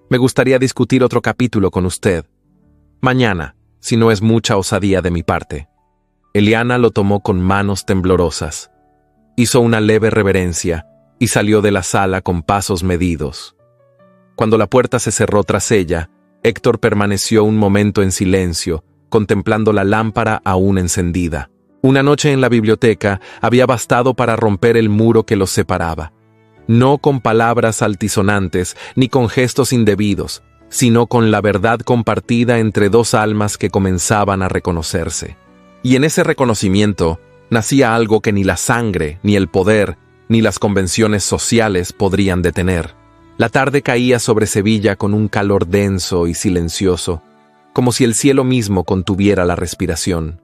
Speaker 1: Me gustaría discutir otro capítulo con usted. Mañana, si no es mucha osadía de mi parte». Eliana lo tomó con manos temblorosas. Hizo una leve reverencia y salió de la sala con pasos medidos. Cuando la puerta se cerró tras ella, Héctor permaneció un momento en silencio, contemplando la lámpara aún encendida. Una noche en la biblioteca había bastado para romper el muro que los separaba. No con palabras altisonantes ni con gestos indebidos, sino con la verdad compartida entre dos almas que comenzaban a reconocerse. Y en ese reconocimiento nacía algo que ni la sangre, ni el poder, ni las convenciones sociales podrían detener. La tarde caía sobre Sevilla con un calor denso y silencioso, como si el cielo mismo contuviera la respiración.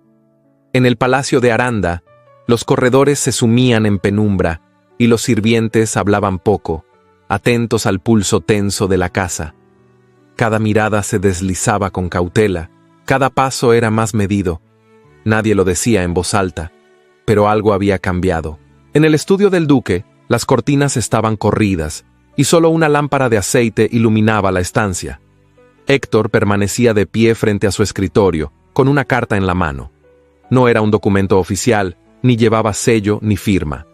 Speaker 1: En el palacio de Aranda, los corredores se sumían en penumbra y los sirvientes hablaban poco, atentos al pulso tenso de la casa. Cada mirada se deslizaba con cautela, cada paso era más medido. Nadie lo decía en voz alta, pero algo había cambiado. En el estudio del duque, las cortinas estaban corridas y solo una lámpara de aceite iluminaba la estancia. Héctor permanecía de pie frente a su escritorio, con una carta en la mano. No era un documento oficial, ni llevaba sello ni firma.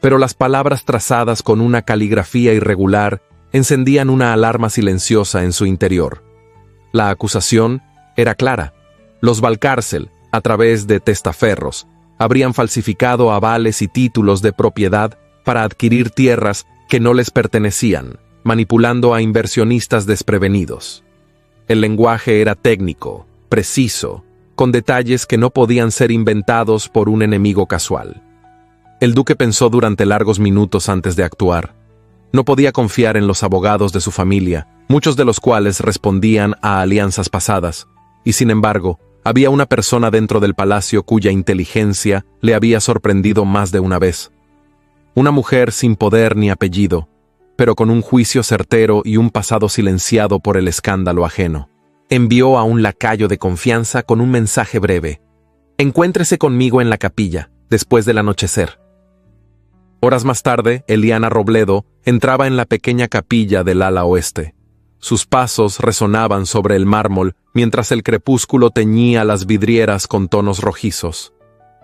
Speaker 1: Pero las palabras trazadas con una caligrafía irregular encendían una alarma silenciosa en su interior. La acusación era clara. Los Valcárcel, a través de testaferros, habrían falsificado avales y títulos de propiedad para adquirir tierras que no les pertenecían, manipulando a inversionistas desprevenidos. El lenguaje era técnico, preciso, con detalles que no podían ser inventados por un enemigo casual. El duque pensó durante largos minutos antes de actuar. No podía confiar en los abogados de su familia, muchos de los cuales respondían a alianzas pasadas, y sin embargo, había una persona dentro del palacio cuya inteligencia le había sorprendido más de una vez. Una mujer sin poder ni apellido, pero con un juicio certero y un pasado silenciado por el escándalo ajeno. Envió a un lacayo de confianza con un mensaje breve. «Encuéntrese conmigo en la capilla, después del anochecer». Horas más tarde, Eliana Robledo entraba en la pequeña capilla del ala oeste. Sus pasos resonaban sobre el mármol mientras el crepúsculo teñía las vidrieras con tonos rojizos.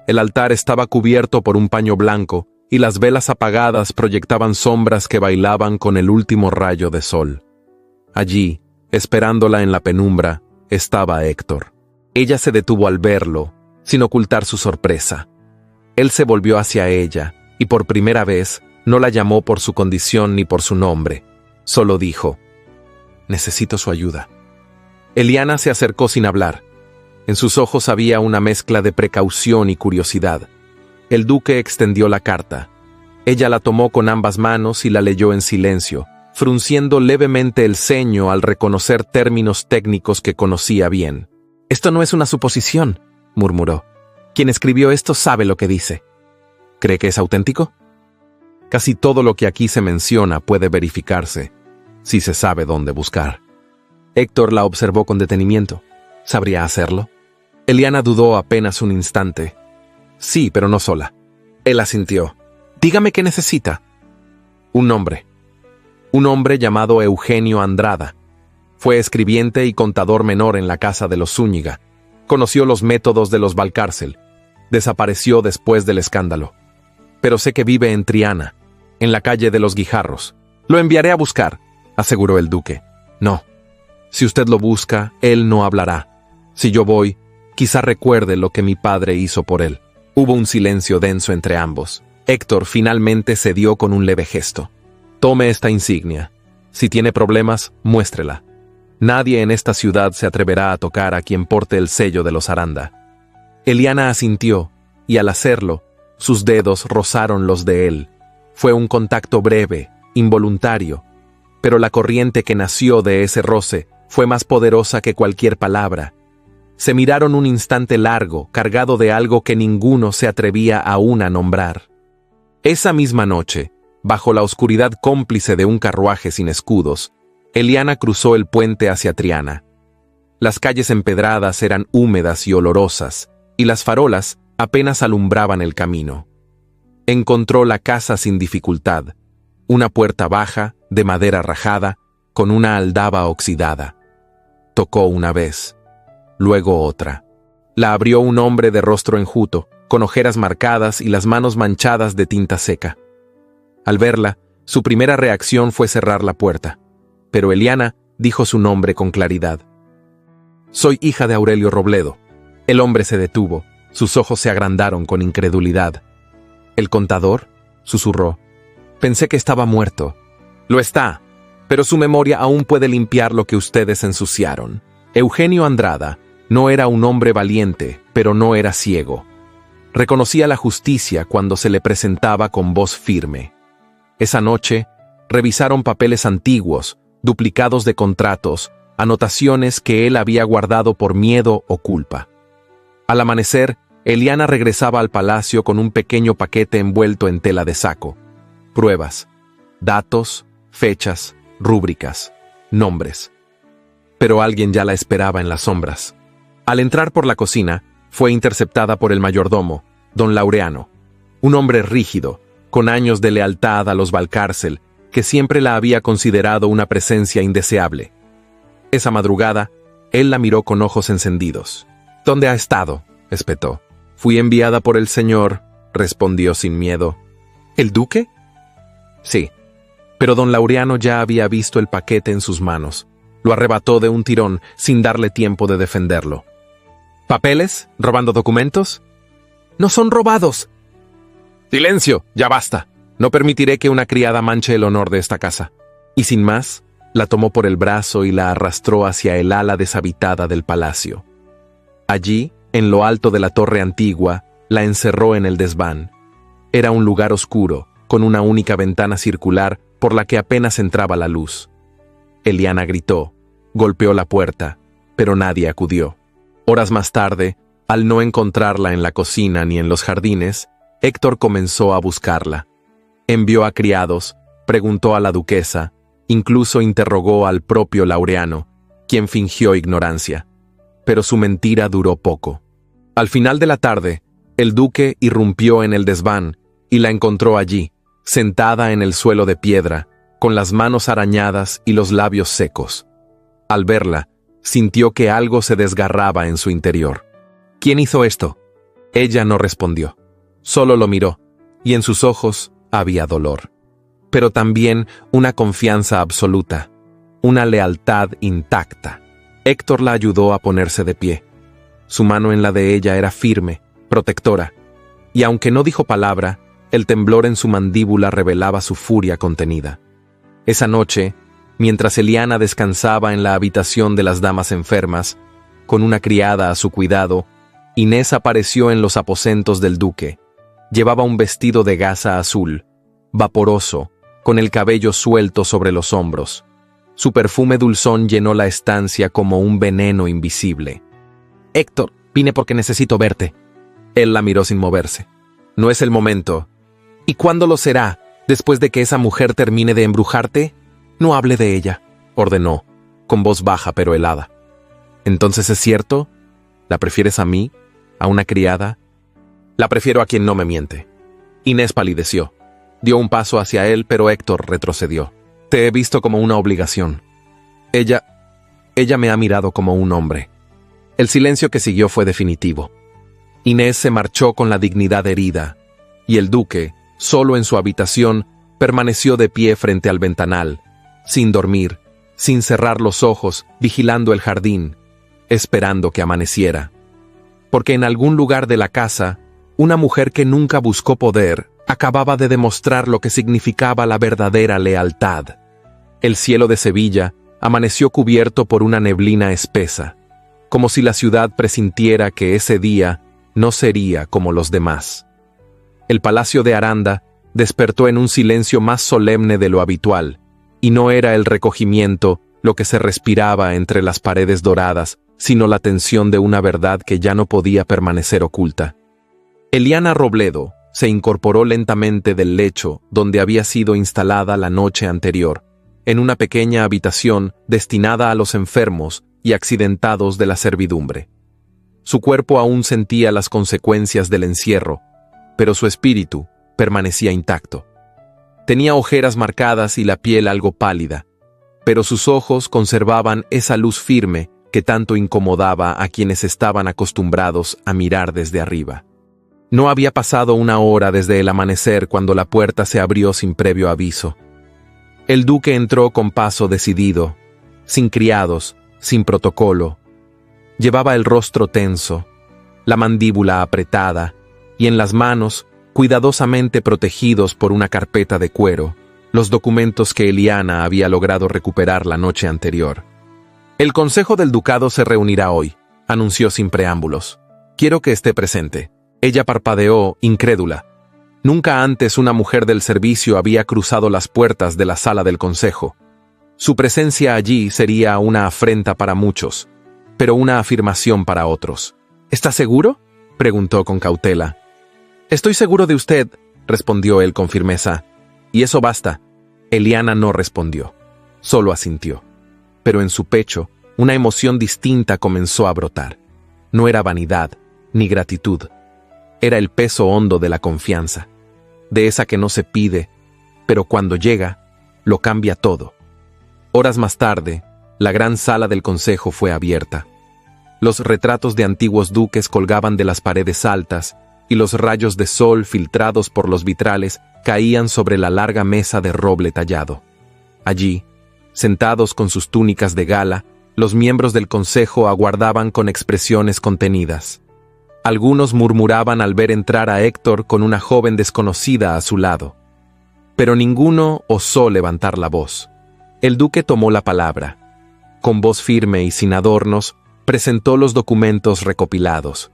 Speaker 1: El altar estaba cubierto por un paño blanco y las velas apagadas proyectaban sombras que bailaban con el último rayo de sol. Allí, esperándola en la penumbra, estaba Héctor. Ella se detuvo al verlo, sin ocultar su sorpresa. Él se volvió hacia ella y por primera vez no la llamó por su condición ni por su nombre. Solo dijo: «Necesito su ayuda». Eliana se acercó sin hablar. En sus ojos había una mezcla de precaución y curiosidad. El duque extendió la carta. Ella la tomó con ambas manos y la leyó en silencio, frunciendo levemente el ceño al reconocer términos técnicos que conocía bien. «Esto no es una suposición», murmuró. «Quien escribió esto sabe lo que dice». «¿Cree que es auténtico?». Casi todo lo que aquí se menciona puede verificarse, si se sabe dónde buscar. Héctor la observó con detenimiento. ¿Sabría hacerlo? Eliana dudó apenas un instante. Sí, pero no sola. Él asintió. Dígame qué necesita. Un nombre. Un hombre llamado Eugenio Andrada. Fue escribiente y contador menor en la casa de los Zúñiga. Conoció los métodos de los Valcárcel. Desapareció después del escándalo. Pero sé que vive en Triana, en la calle de los Guijarros. Lo enviaré a buscar, aseguró el duque. No. Si usted lo busca, él no hablará. Si yo voy, quizá recuerde lo que mi padre hizo por él. Hubo un silencio denso entre ambos. Héctor finalmente cedió con un leve gesto. Tome esta insignia. Si tiene problemas, muéstrela. Nadie en esta ciudad se atreverá a tocar a quien porte el sello de los Aranda. Eliana asintió, y al hacerlo, sus dedos rozaron los de él. Fue un contacto breve, involuntario, pero la corriente que nació de ese roce fue más poderosa que cualquier palabra. Se miraron un instante largo, cargado de algo que ninguno se atrevía aún a nombrar. Esa misma noche, bajo la oscuridad cómplice de un carruaje sin escudos, Eliana cruzó el puente hacia Triana. Las calles empedradas eran húmedas y olorosas, y las farolas apenas alumbraban el camino. Encontró la casa sin dificultad, una puerta baja, de madera rajada, con una aldaba oxidada. Tocó una vez, luego otra. La abrió un hombre de rostro enjuto, con ojeras marcadas y las manos manchadas de tinta seca. Al verla, su primera reacción fue cerrar la puerta, pero Eliana dijo su nombre con claridad. Soy hija de Aurelio Robledo. El hombre se detuvo, sus ojos se agrandaron con incredulidad. ¿El contador?, susurró. Pensé que estaba muerto. Lo está, pero su memoria aún puede limpiar lo que ustedes ensuciaron. Eugenio Andrada no era un hombre valiente, pero no era ciego. Reconocía la justicia cuando se le presentaba con voz firme. Esa noche, revisaron papeles antiguos, duplicados de contratos, anotaciones que él había guardado por miedo o culpa. Al amanecer, Eliana regresaba al palacio con un pequeño paquete envuelto en tela de saco. Pruebas, datos, fechas, rúbricas, nombres. Pero alguien ya la esperaba en las sombras. Al entrar por la cocina, fue interceptada por el mayordomo, don Laureano, un hombre rígido, con años de lealtad a los Valcárcel, que siempre la había considerado una presencia indeseable. Esa madrugada, él la miró con ojos encendidos. ¿Dónde ha estado?, espetó. Fui enviada por el señor, respondió sin miedo. ¿El duque? Sí, pero don Laureano ya había visto el paquete en sus manos. Lo arrebató de un tirón, sin darle tiempo de defenderlo. ¿Papeles? ¿Robando documentos? ¡No son robados! ¡Silencio! ¡Ya basta! No permitiré que una criada manche el honor de esta casa. Y sin más, la tomó por el brazo y la arrastró hacia el ala deshabitada del palacio. Allí, en lo alto de la torre antigua, la encerró en el desván. Era un lugar oscuro, con una única ventana circular por la que apenas entraba la luz. Eliana gritó, golpeó la puerta, pero nadie acudió. Horas más tarde, al no encontrarla en la cocina ni en los jardines, Héctor comenzó a buscarla. Envió a criados, preguntó a la duquesa, incluso interrogó al propio Laureano, quien fingió ignorancia. Pero su mentira duró poco. Al final de la tarde, el duque irrumpió en el desván y la encontró allí, sentada en el suelo de piedra, con las manos arañadas y los labios secos. Al verla, sintió que algo se desgarraba en su interior. ¿Quién hizo esto? Ella no respondió. Solo lo miró, y en sus ojos había dolor. Pero también una confianza absoluta, una lealtad intacta. Héctor la ayudó a ponerse de pie. Su mano en la de ella era firme, protectora, y aunque no dijo palabra, el temblor en su mandíbula revelaba su furia contenida. Esa noche, mientras Eliana descansaba en la habitación de las damas enfermas, con una criada a su cuidado, Inés apareció en los aposentos del duque. Llevaba un vestido de gasa azul, vaporoso, con el cabello suelto sobre los hombros. Su perfume dulzón llenó la estancia como un veneno invisible. «Héctor, vine porque necesito verte». Él la miró sin moverse. «No es el momento». «¿Y cuándo lo será?», Después de que esa mujer termine de embrujarte, no hable de ella, ordenó, con voz baja pero helada. ¿Entonces es cierto? ¿La prefieres a mí? ¿A una criada? La prefiero a quien no me miente. Inés palideció. Dio un paso hacia él, pero Héctor retrocedió. Te he visto como una obligación. Ella me ha mirado como un hombre. El silencio que siguió fue definitivo. Inés se marchó con la dignidad herida, y el duque, solo en su habitación, permaneció de pie frente al ventanal, sin dormir, sin cerrar los ojos, vigilando el jardín, esperando que amaneciera. Porque en algún lugar de la casa, una mujer que nunca buscó poder acababa de demostrar lo que significaba la verdadera lealtad. El cielo de Sevilla amaneció cubierto por una neblina espesa, como si la ciudad presintiera que ese día no sería como los demás. El palacio de Aranda despertó en un silencio más solemne de lo habitual, y no era el recogimiento lo que se respiraba entre las paredes doradas, sino la tensión de una verdad que ya no podía permanecer oculta. Eliana Robledo se incorporó lentamente del lecho donde había sido instalada la noche anterior, en una pequeña habitación destinada a los enfermos y accidentados de la servidumbre. Su cuerpo aún sentía las consecuencias del encierro, pero su espíritu permanecía intacto. Tenía ojeras marcadas y la piel algo pálida, pero sus ojos conservaban esa luz firme que tanto incomodaba a quienes estaban acostumbrados a mirar desde arriba. No había pasado una hora desde el amanecer cuando la puerta se abrió sin previo aviso. El duque entró con paso decidido, sin criados, sin protocolo. Llevaba el rostro tenso, la mandíbula apretada, y en las manos, cuidadosamente protegidos por una carpeta de cuero, los documentos que Eliana había logrado recuperar la noche anterior. El Consejo del Ducado se reunirá hoy, anunció sin preámbulos. Quiero que esté presente. Ella parpadeó, incrédula. Nunca antes una mujer del servicio había cruzado las puertas de la sala del Consejo. Su presencia allí sería una afrenta para muchos, pero una afirmación para otros. ¿Está seguro?, preguntó con cautela. Estoy seguro de usted, respondió él con firmeza. Y eso basta. Eliana no respondió, solo asintió. Pero en su pecho, una emoción distinta comenzó a brotar. No era vanidad, ni gratitud. Era el peso hondo de la confianza, de esa que no se pide, pero cuando llega, lo cambia todo. Horas más tarde, la gran sala del consejo fue abierta. Los retratos de antiguos duques colgaban de las paredes altas, y los rayos de sol filtrados por los vitrales caían sobre la larga mesa de roble tallado. Allí, sentados con sus túnicas de gala, los miembros del consejo aguardaban con expresiones contenidas. Algunos murmuraban al ver entrar a Héctor con una joven desconocida a su lado. Pero ninguno osó levantar la voz. El duque tomó la palabra. Con voz firme y sin adornos, presentó los documentos recopilados.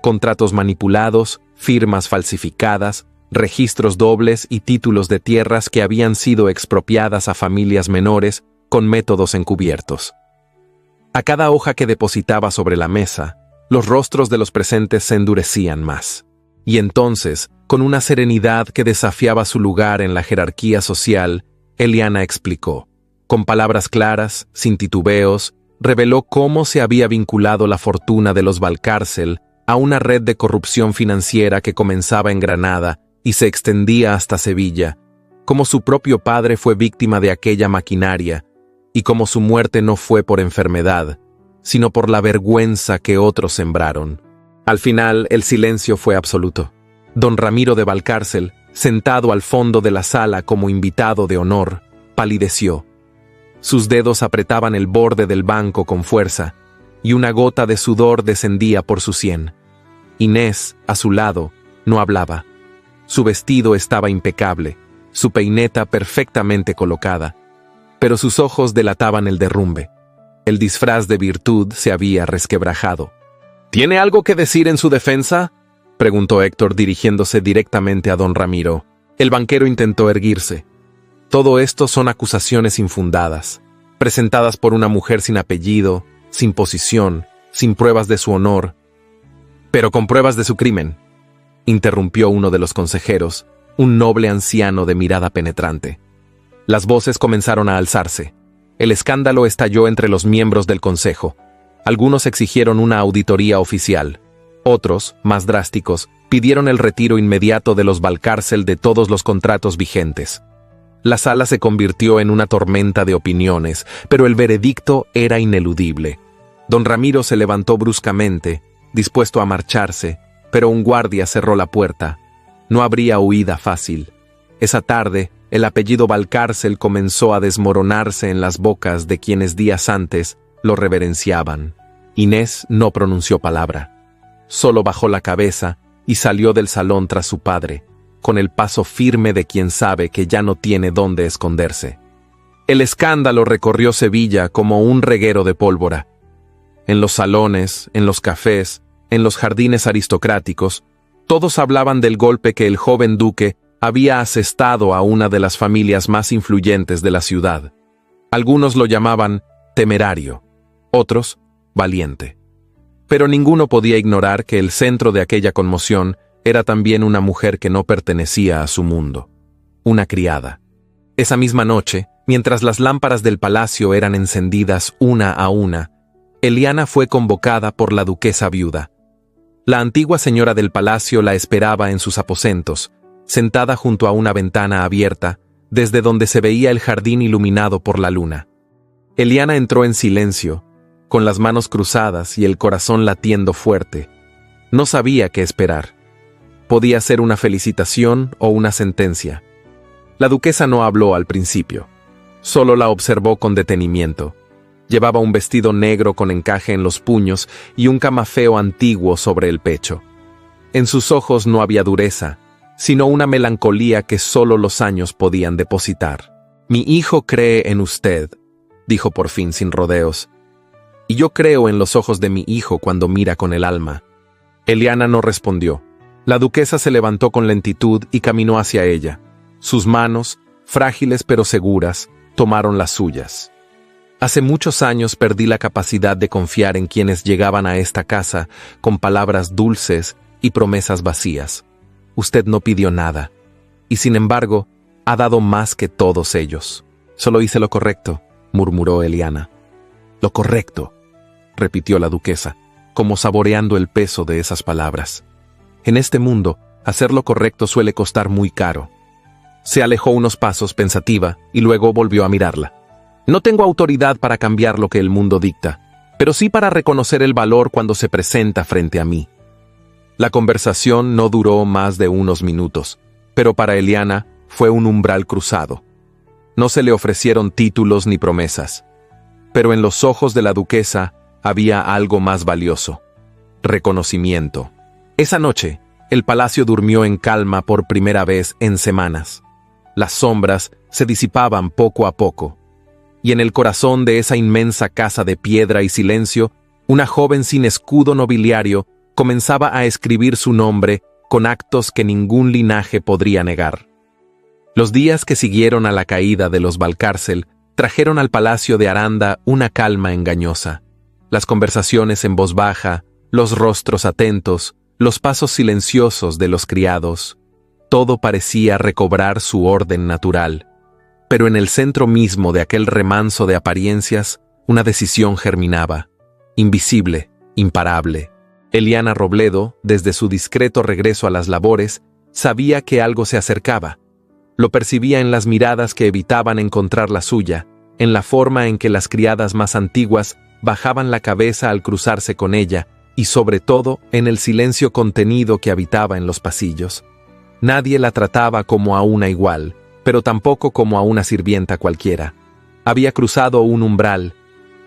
Speaker 1: Contratos manipulados, firmas falsificadas, registros dobles y títulos de tierras que habían sido expropiadas a familias menores con métodos encubiertos. A cada hoja que depositaba sobre la mesa, los rostros de los presentes se endurecían más. Y entonces, con una serenidad que desafiaba su lugar en la jerarquía social, Eliana explicó. Con palabras claras, sin titubeos, reveló cómo se había vinculado la fortuna de los Valcárcel a una red de corrupción financiera que comenzaba en Granada y se extendía hasta Sevilla, cómo su propio padre fue víctima de aquella maquinaria y cómo su muerte no fue por enfermedad, sino por la vergüenza que otros sembraron. Al final, el silencio fue absoluto. Don Ramiro de Valcárcel, sentado al fondo de la sala como invitado de honor, palideció. Sus dedos apretaban el borde del banco con fuerza, y una gota de sudor descendía por su sien. Inés, a su lado, no hablaba. Su vestido estaba impecable, su peineta perfectamente colocada, pero sus ojos delataban el derrumbe. El disfraz de virtud se había resquebrajado. ¿Tiene algo que decir en su defensa?, preguntó Héctor dirigiéndose directamente a don Ramiro. El banquero intentó erguirse. Todo esto son acusaciones infundadas, presentadas por una mujer sin apellido, sin posición, sin pruebas de su honor, pero con pruebas de su crimen, interrumpió uno de los consejeros, un noble anciano de mirada penetrante. Las voces comenzaron a alzarse. El escándalo estalló entre los miembros del consejo. Algunos exigieron una auditoría oficial. Otros, más drásticos, pidieron el retiro inmediato de los Valcárcel de todos los contratos vigentes. La sala se convirtió en una tormenta de opiniones, pero el veredicto era ineludible. Don Ramiro se levantó bruscamente, dispuesto a marcharse, pero un guardia cerró la puerta. No habría huida fácil. Esa tarde, el apellido Valcárcel comenzó a desmoronarse en las bocas de quienes días antes lo reverenciaban. Inés no pronunció palabra. Solo bajó la cabeza y salió del salón tras su padre, con el paso firme de quien sabe que ya no tiene dónde esconderse. El escándalo recorrió Sevilla como un reguero de pólvora. En los salones, en los cafés, en los jardines aristocráticos, todos hablaban del golpe que el joven duque había asestado a una de las familias más influyentes de la ciudad. Algunos lo llamaban temerario, otros valiente. Pero ninguno podía ignorar que el centro de aquella conmoción era también una mujer que no pertenecía a su mundo, una criada. Esa misma noche, mientras las lámparas del palacio eran encendidas una a una, Eliana fue convocada por la duquesa viuda. La antigua señora del palacio la esperaba en sus aposentos, sentada junto a una ventana abierta, desde donde se veía el jardín iluminado por la luna. Eliana entró en silencio, con las manos cruzadas y el corazón latiendo fuerte. No sabía qué esperar. Podía ser una felicitación o una sentencia. La duquesa no habló al principio. Solo la observó con detenimiento. Llevaba un vestido negro con encaje en los puños y un camafeo antiguo sobre el pecho. En sus ojos no había dureza, sino una melancolía que solo los años podían depositar. «Mi hijo cree en usted», dijo por fin sin rodeos. «Y yo creo en los ojos de mi hijo cuando mira con el alma». Eliana no respondió. La duquesa se levantó con lentitud y caminó hacia ella. Sus manos, frágiles pero seguras, tomaron las suyas. Hace muchos años perdí la capacidad de confiar en quienes llegaban a esta casa con palabras dulces y promesas vacías. Usted no pidió nada, y sin embargo, ha dado más que todos ellos. Solo hice lo correcto, murmuró Eliana. Lo correcto, repitió la duquesa, como saboreando el peso de esas palabras. En este mundo, hacer lo correcto suele costar muy caro. Se alejó unos pasos pensativa y luego volvió a mirarla. No tengo autoridad para cambiar lo que el mundo dicta, pero sí para reconocer el valor cuando se presenta frente a mí. La conversación no duró más de unos minutos, pero para Eliana fue un umbral cruzado. No se le ofrecieron títulos ni promesas, pero en los ojos de la duquesa había algo más valioso: reconocimiento. Esa noche, el palacio durmió en calma por primera vez en semanas. Las sombras se disipaban poco a poco, y en el corazón de esa inmensa casa de piedra y silencio, una joven sin escudo nobiliario comenzaba a escribir su nombre con actos que ningún linaje podría negar. Los días que siguieron a la caída de los Valcárcel trajeron al palacio de Aranda una calma engañosa. Las conversaciones en voz baja, los rostros atentos, los pasos silenciosos de los criados, todo parecía recobrar su orden natural. Pero en el centro mismo de aquel remanso de apariencias, una decisión germinaba, invisible, imparable. Eliana Robledo, desde su discreto regreso a las labores, sabía que algo se acercaba. Lo percibía en las miradas que evitaban encontrar la suya, en la forma en que las criadas más antiguas bajaban la cabeza al cruzarse con ella, y sobre todo en el silencio contenido que habitaba en los pasillos. Nadie la trataba como a una igual, pero tampoco como a una sirvienta cualquiera. Había cruzado un umbral,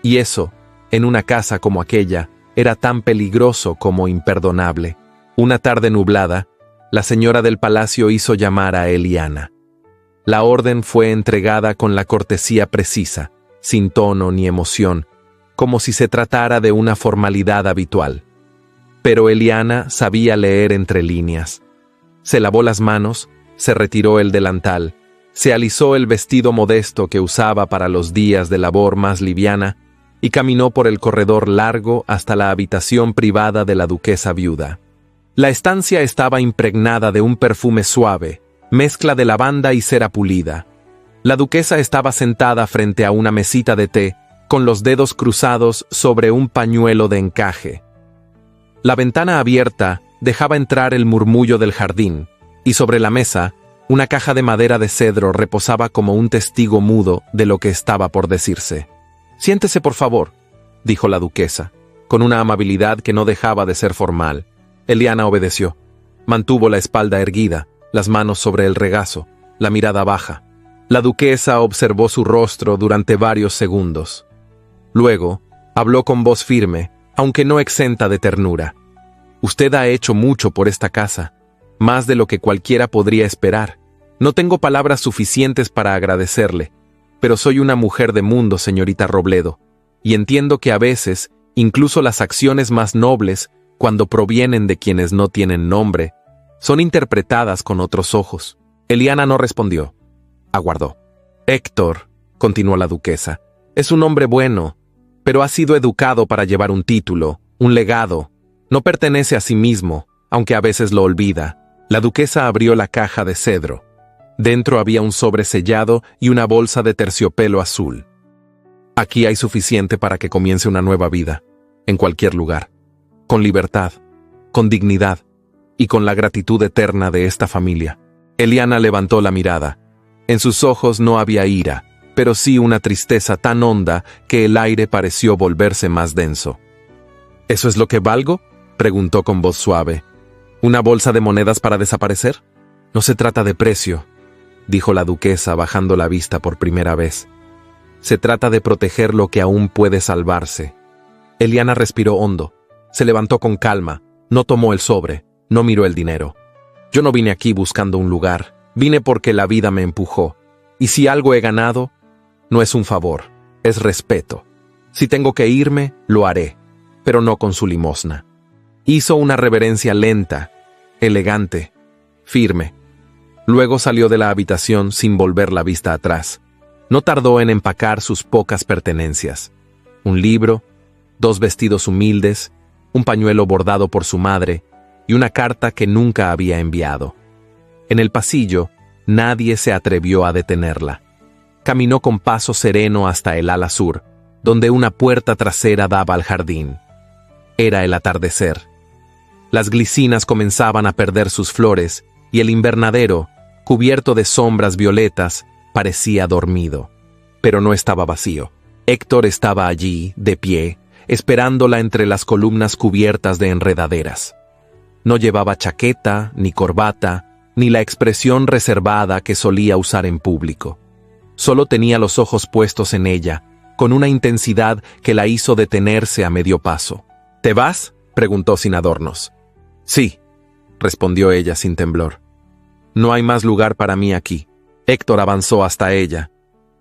Speaker 1: y eso, en una casa como aquella, era tan peligroso como imperdonable. Una tarde nublada, la señora del palacio hizo llamar a Eliana. La orden fue entregada con la cortesía precisa, sin tono ni emoción, como si se tratara de una formalidad habitual. Pero Eliana sabía leer entre líneas. Se lavó las manos, se retiró el delantal, se alisó el vestido modesto que usaba para los días de labor más liviana y caminó por el corredor largo hasta la habitación privada de la duquesa viuda. La estancia estaba impregnada de un perfume suave, mezcla de lavanda y cera pulida. La duquesa estaba sentada frente a una mesita de té, con los dedos cruzados sobre un pañuelo de encaje. La ventana abierta dejaba entrar el murmullo del jardín, y sobre la mesa, una caja de madera de cedro reposaba como un testigo mudo de lo que estaba por decirse. «Siéntese, por favor», dijo la duquesa, con una amabilidad que no dejaba de ser formal. Eliana obedeció. Mantuvo la espalda erguida, las manos sobre el regazo, la mirada baja. La duquesa observó su rostro durante varios segundos. Luego, habló con voz firme, aunque no exenta de ternura. «Usted ha hecho mucho por esta casa, más de lo que cualquiera podría esperar. No tengo palabras suficientes para agradecerle, pero soy una mujer de mundo, señorita Robledo, y entiendo que a veces, incluso las acciones más nobles, cuando provienen de quienes no tienen nombre, son interpretadas con otros ojos». Eliana no respondió. Aguardó. «Héctor», continuó la duquesa, «es un hombre bueno, pero ha sido educado para llevar un título, un legado. No pertenece a sí mismo, aunque a veces lo olvida». La duquesa abrió la caja de cedro. Dentro había un sobre sellado y una bolsa de terciopelo azul. «Aquí hay suficiente para que comience una nueva vida, en cualquier lugar, con libertad, con dignidad y con la gratitud eterna de esta familia». Eliana levantó la mirada. En sus ojos no había ira, pero sí una tristeza tan honda que el aire pareció volverse más denso. «¿Eso es lo que valgo?», preguntó con voz suave. «¿Una bolsa de monedas para desaparecer?». «No se trata de precio», dijo la duquesa bajando la vista por primera vez. «Se trata de proteger lo que aún puede salvarse». Eliana respiró hondo. Se levantó con calma, no tomó el sobre, no miró el dinero. «Yo no vine aquí buscando un lugar, vine porque la vida me empujó. Y si algo he ganado, no es un favor, es respeto. Si tengo que irme, lo haré, pero no con su limosna». Hizo una reverencia lenta, elegante, firme. Luego salió de la habitación sin volver la vista atrás. No tardó en empacar sus pocas pertenencias. Un libro, 2 vestidos humildes, un pañuelo bordado por su madre y una carta que nunca había enviado. En el pasillo, nadie se atrevió a detenerla. Caminó con paso sereno hasta el ala sur, donde una puerta trasera daba al jardín. Era el atardecer. Las glicinas comenzaban a perder sus flores y el invernadero, cubierto de sombras violetas, parecía dormido. Pero no estaba vacío. Héctor estaba allí, de pie, esperándola entre las columnas cubiertas de enredaderas. No llevaba chaqueta, ni corbata, ni la expresión reservada que solía usar en público. Solo tenía los ojos puestos en ella, con una intensidad que la hizo detenerse a medio paso. «¿Te vas?», preguntó sin adornos. «Sí», respondió ella sin temblor. «No hay más lugar para mí aquí». Héctor avanzó hasta ella.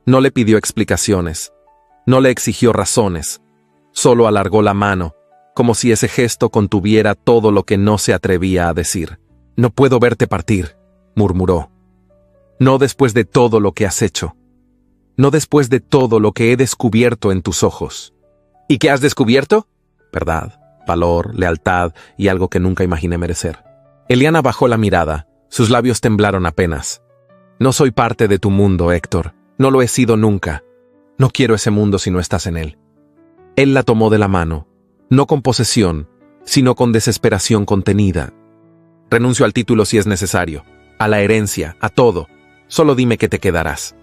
Speaker 1: No le pidió explicaciones. No le exigió razones. Solo alargó la mano, como si ese gesto contuviera todo lo que no se atrevía a decir. «No puedo verte partir», murmuró. «No después de todo lo que has hecho. No después de todo lo que he descubierto en tus ojos». «¿Y qué has descubierto?». «Verdad, valor, lealtad y algo que nunca imaginé merecer». Eliana bajó la mirada. Sus labios temblaron apenas. «No soy parte de tu mundo, Héctor. No lo he sido nunca. No quiero ese mundo si no estás en él». Él la tomó de la mano, no con posesión, sino con desesperación contenida. «Renuncio al título si es necesario, a la herencia, a todo. Solo dime que te quedarás».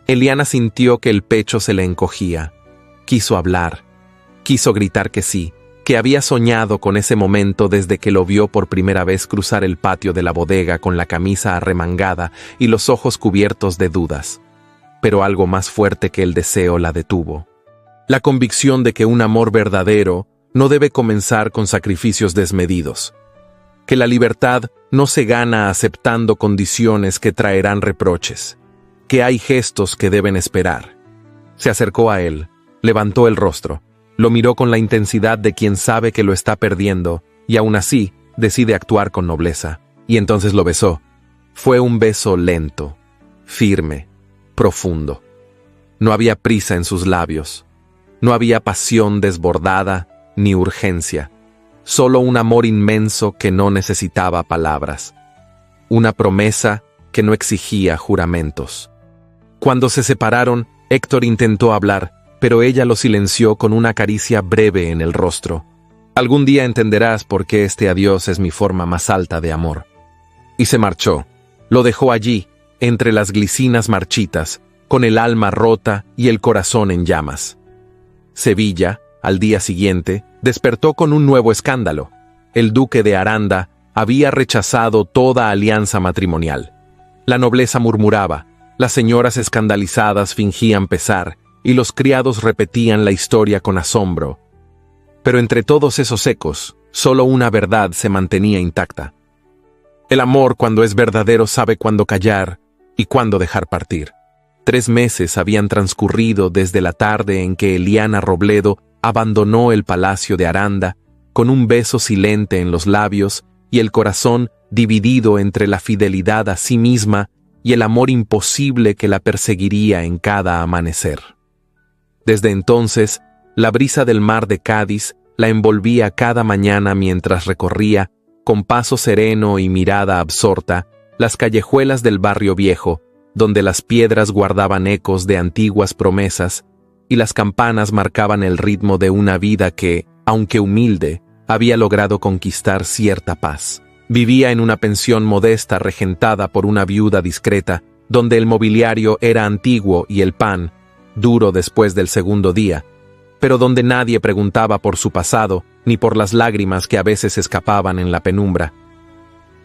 Speaker 1: Eliana sintió que el pecho se le encogía. Quiso hablar. Quiso gritar que sí, que había soñado con ese momento desde que lo vio por primera vez cruzar el patio de la bodega con la camisa arremangada y los ojos cubiertos de dudas. Pero algo más fuerte que el deseo la detuvo. La convicción de que un amor verdadero no debe comenzar con sacrificios desmedidos. Que la libertad no se gana aceptando condiciones que traerán reproches. Que hay gestos que deben esperar. Se acercó a él, levantó el rostro, lo miró con la intensidad de quien sabe que lo está perdiendo y aún así decide actuar con nobleza. Y entonces lo besó. Fue un beso lento, firme, profundo. No había prisa en sus labios. No había pasión desbordada ni urgencia. Solo un amor inmenso que no necesitaba palabras. Una promesa que no exigía juramentos. Cuando se separaron, Héctor intentó hablar, pero ella lo silenció con una caricia breve en el rostro. Algún día entenderás por qué este adiós es mi forma más alta de amor. Y se marchó. Lo dejó allí, entre las glicinas marchitas, con el alma rota y el corazón en llamas. Sevilla, al día siguiente, despertó con un nuevo escándalo. El duque de Aranda había rechazado toda alianza matrimonial. La nobleza murmuraba, las señoras escandalizadas fingían pesar, y los criados repetían la historia con asombro. Pero entre todos esos ecos, solo una verdad se mantenía intacta. El amor, cuando es verdadero, sabe cuándo callar y cuándo dejar partir. 3 meses habían transcurrido desde la tarde en que Eliana Robledo abandonó el palacio de Aranda, con un beso silente en los labios y el corazón dividido entre la fidelidad a sí misma y el amor imposible que la perseguiría en cada amanecer. Desde entonces, la brisa del mar de Cádiz la envolvía cada mañana mientras recorría, con paso sereno y mirada absorta, las callejuelas del barrio viejo, donde las piedras guardaban ecos de antiguas promesas y las campanas marcaban el ritmo de una vida que, aunque humilde, había logrado conquistar cierta paz. Vivía en una pensión modesta regentada por una viuda discreta, donde el mobiliario era antiguo y el pan, duro después del segundo día, pero donde nadie preguntaba por su pasado ni por las lágrimas que a veces escapaban en la penumbra.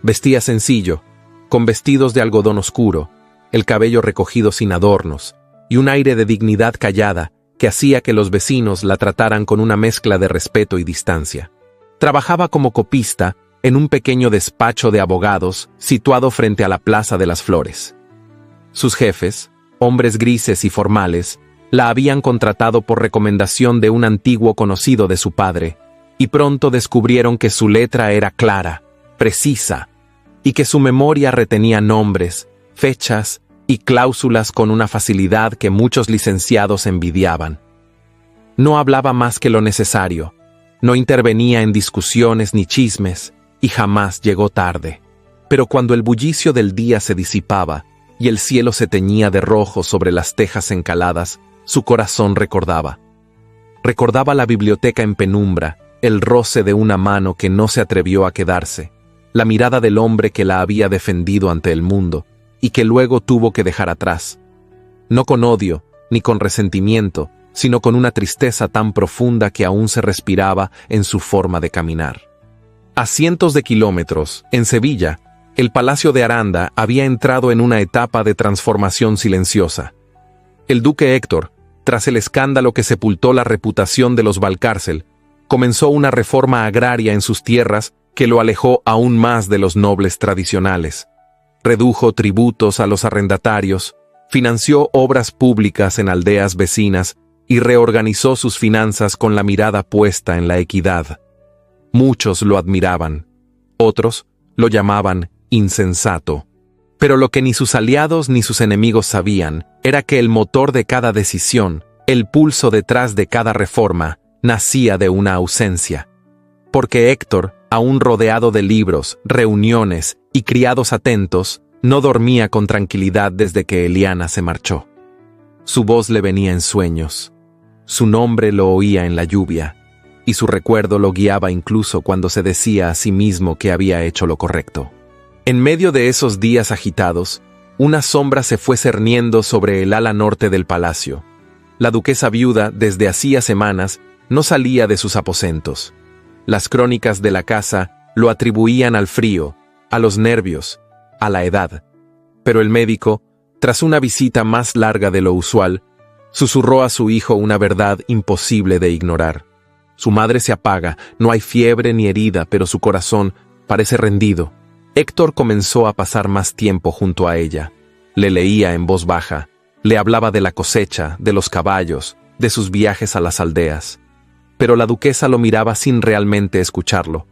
Speaker 1: Vestía sencillo, con vestidos de algodón oscuro, el cabello recogido sin adornos, y un aire de dignidad callada que hacía que los vecinos la trataran con una mezcla de respeto y distancia. Trabajaba como copista en un pequeño despacho de abogados situado frente a la Plaza de las Flores. Sus jefes, hombres grises y formales, la habían contratado por recomendación de un antiguo conocido de su padre, y pronto descubrieron que su letra era clara, precisa, y que su memoria retenía nombres, fechas y cláusulas con una facilidad que muchos licenciados envidiaban. No hablaba más que lo necesario, no intervenía en discusiones ni chismes, y jamás llegó tarde. Pero cuando el bullicio del día se disipaba y el cielo se teñía de rojo sobre las tejas encaladas, su corazón recordaba. Recordaba la biblioteca en penumbra, el roce de una mano que no se atrevió a quedarse, la mirada del hombre que la había defendido ante el mundo y que luego tuvo que dejar atrás. No con odio, ni con resentimiento, sino con una tristeza tan profunda que aún se respiraba en su forma de caminar. A cientos de kilómetros, en Sevilla, el Palacio de Aranda había entrado en una etapa de transformación silenciosa. El duque Héctor, tras el escándalo que sepultó la reputación de los Valcárcel, comenzó una reforma agraria en sus tierras que lo alejó aún más de los nobles tradicionales. Redujo tributos a los arrendatarios, financió obras públicas en aldeas vecinas y reorganizó sus finanzas con la mirada puesta en la equidad. Muchos lo admiraban, otros lo llamaban insensato. Pero lo que ni sus aliados ni sus enemigos sabían era que el motor de cada decisión, el pulso detrás de cada reforma, nacía de una ausencia. Porque Héctor, aún rodeado de libros, reuniones y criados atentos, no dormía con tranquilidad desde que Eliana se marchó. Su voz le venía en sueños, su nombre lo oía en la lluvia, y su recuerdo lo guiaba incluso cuando se decía a sí mismo que había hecho lo correcto. En medio de esos días agitados, una sombra se fue cerniendo sobre el ala norte del palacio. La duquesa viuda, desde hacía semanas, no salía de sus aposentos. Las crónicas de la casa lo atribuían al frío, a los nervios, a la edad. Pero el médico, tras una visita más larga de lo usual, susurró a su hijo una verdad imposible de ignorar. Su madre se apaga, no hay fiebre ni herida, pero su corazón parece rendido. Héctor comenzó a pasar más tiempo junto a ella. Le leía en voz baja, le hablaba de la cosecha, de los caballos, de sus viajes a las aldeas. Pero la duquesa lo miraba sin realmente escucharlo.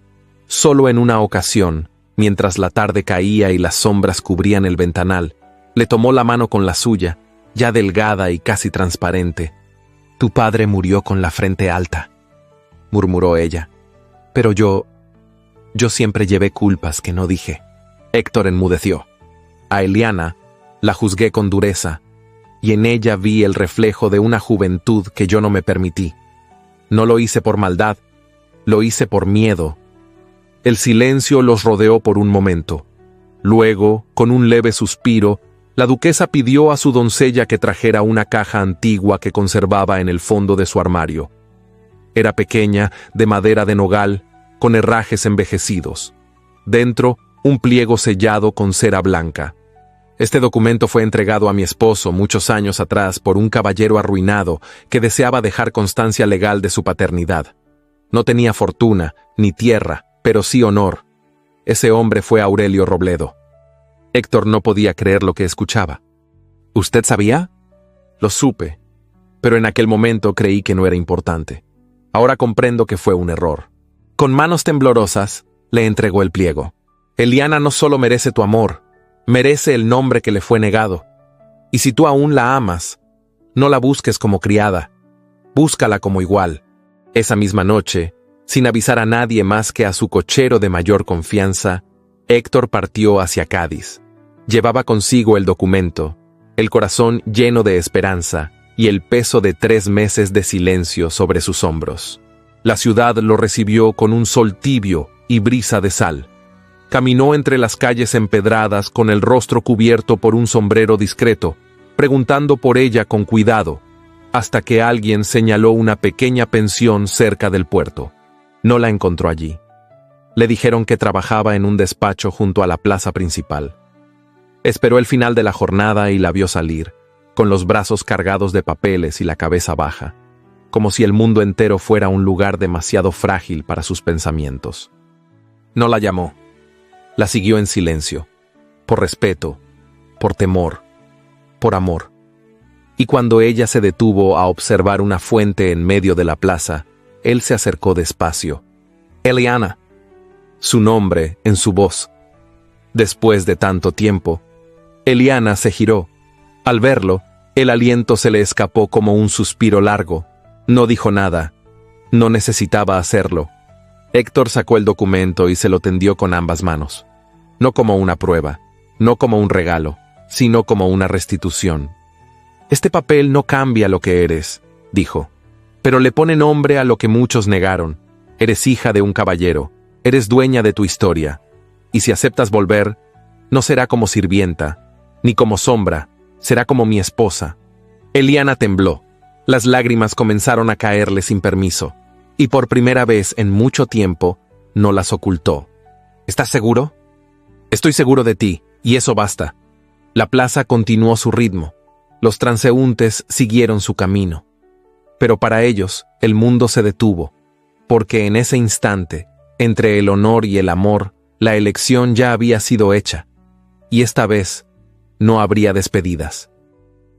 Speaker 1: Solo en una ocasión, mientras la tarde caía y las sombras cubrían el ventanal, le tomó la mano con la suya, ya delgada y casi transparente. «Tu padre murió con la frente alta», murmuró ella. «Pero yo siempre llevé culpas que no dije». Héctor enmudeció. A Eliana la juzgué con dureza, y en ella vi el reflejo de una juventud que yo no me permití. No lo hice por maldad, lo hice por miedo. El silencio los rodeó por un momento. Luego, con un leve suspiro, la duquesa pidió a su doncella que trajera una caja antigua que conservaba en el fondo de su armario. Era pequeña, de madera de nogal, con herrajes envejecidos. Dentro, un pliego sellado con cera blanca. Este documento fue entregado a mi esposo muchos años atrás por un caballero arruinado que deseaba dejar constancia legal de su paternidad. No tenía fortuna, ni tierra, pero sí honor. Ese hombre fue Aurelio Robledo. Héctor no podía creer lo que escuchaba. ¿Usted sabía? Lo supe, pero en aquel momento creí que no era importante. Ahora comprendo que fue un error. Con manos temblorosas, le entregó el pliego. Eliana no solo merece tu amor, merece el nombre que le fue negado. Y si tú aún la amas, no la busques como criada, búscala como igual. Esa misma noche, sin avisar a nadie más que a su cochero de mayor confianza, Héctor partió hacia Cádiz. Llevaba consigo el documento, el corazón lleno de esperanza y el peso de 3 meses de silencio sobre sus hombros. La ciudad lo recibió con un sol tibio y brisa de sal. Caminó entre las calles empedradas con el rostro cubierto por un sombrero discreto, preguntando por ella con cuidado, hasta que alguien señaló una pequeña pensión cerca del puerto. No la encontró allí. Le dijeron que trabajaba en un despacho junto a la plaza principal. Esperó el final de la jornada y la vio salir, con los brazos cargados de papeles y la cabeza baja, como si el mundo entero fuera un lugar demasiado frágil para sus pensamientos. No la llamó. La siguió en silencio, por respeto, por temor, por amor. Y cuando ella se detuvo a observar una fuente en medio de la plaza, él se acercó despacio. Eliana. Su nombre en su voz. Después de tanto tiempo, Eliana se giró. Al verlo, el aliento se le escapó como un suspiro largo. No dijo nada. No necesitaba hacerlo. Héctor sacó el documento y se lo tendió con ambas manos. No como una prueba, no como un regalo, sino como una restitución. Este papel no cambia lo que eres, dijo, pero le pone nombre a lo que muchos negaron. Eres hija de un caballero, eres dueña de tu historia, y si aceptas volver, no será como sirvienta, ni como sombra, será como mi esposa. Eliana tembló. Las lágrimas comenzaron a caerle sin permiso, y por primera vez en mucho tiempo no las ocultó. ¿Estás seguro? Estoy seguro de ti, y eso basta. La plaza continuó su ritmo. Los transeúntes siguieron su camino. Pero para ellos, el mundo se detuvo, porque en ese instante, entre el honor y el amor, la elección ya había sido hecha, y esta vez no habría despedidas.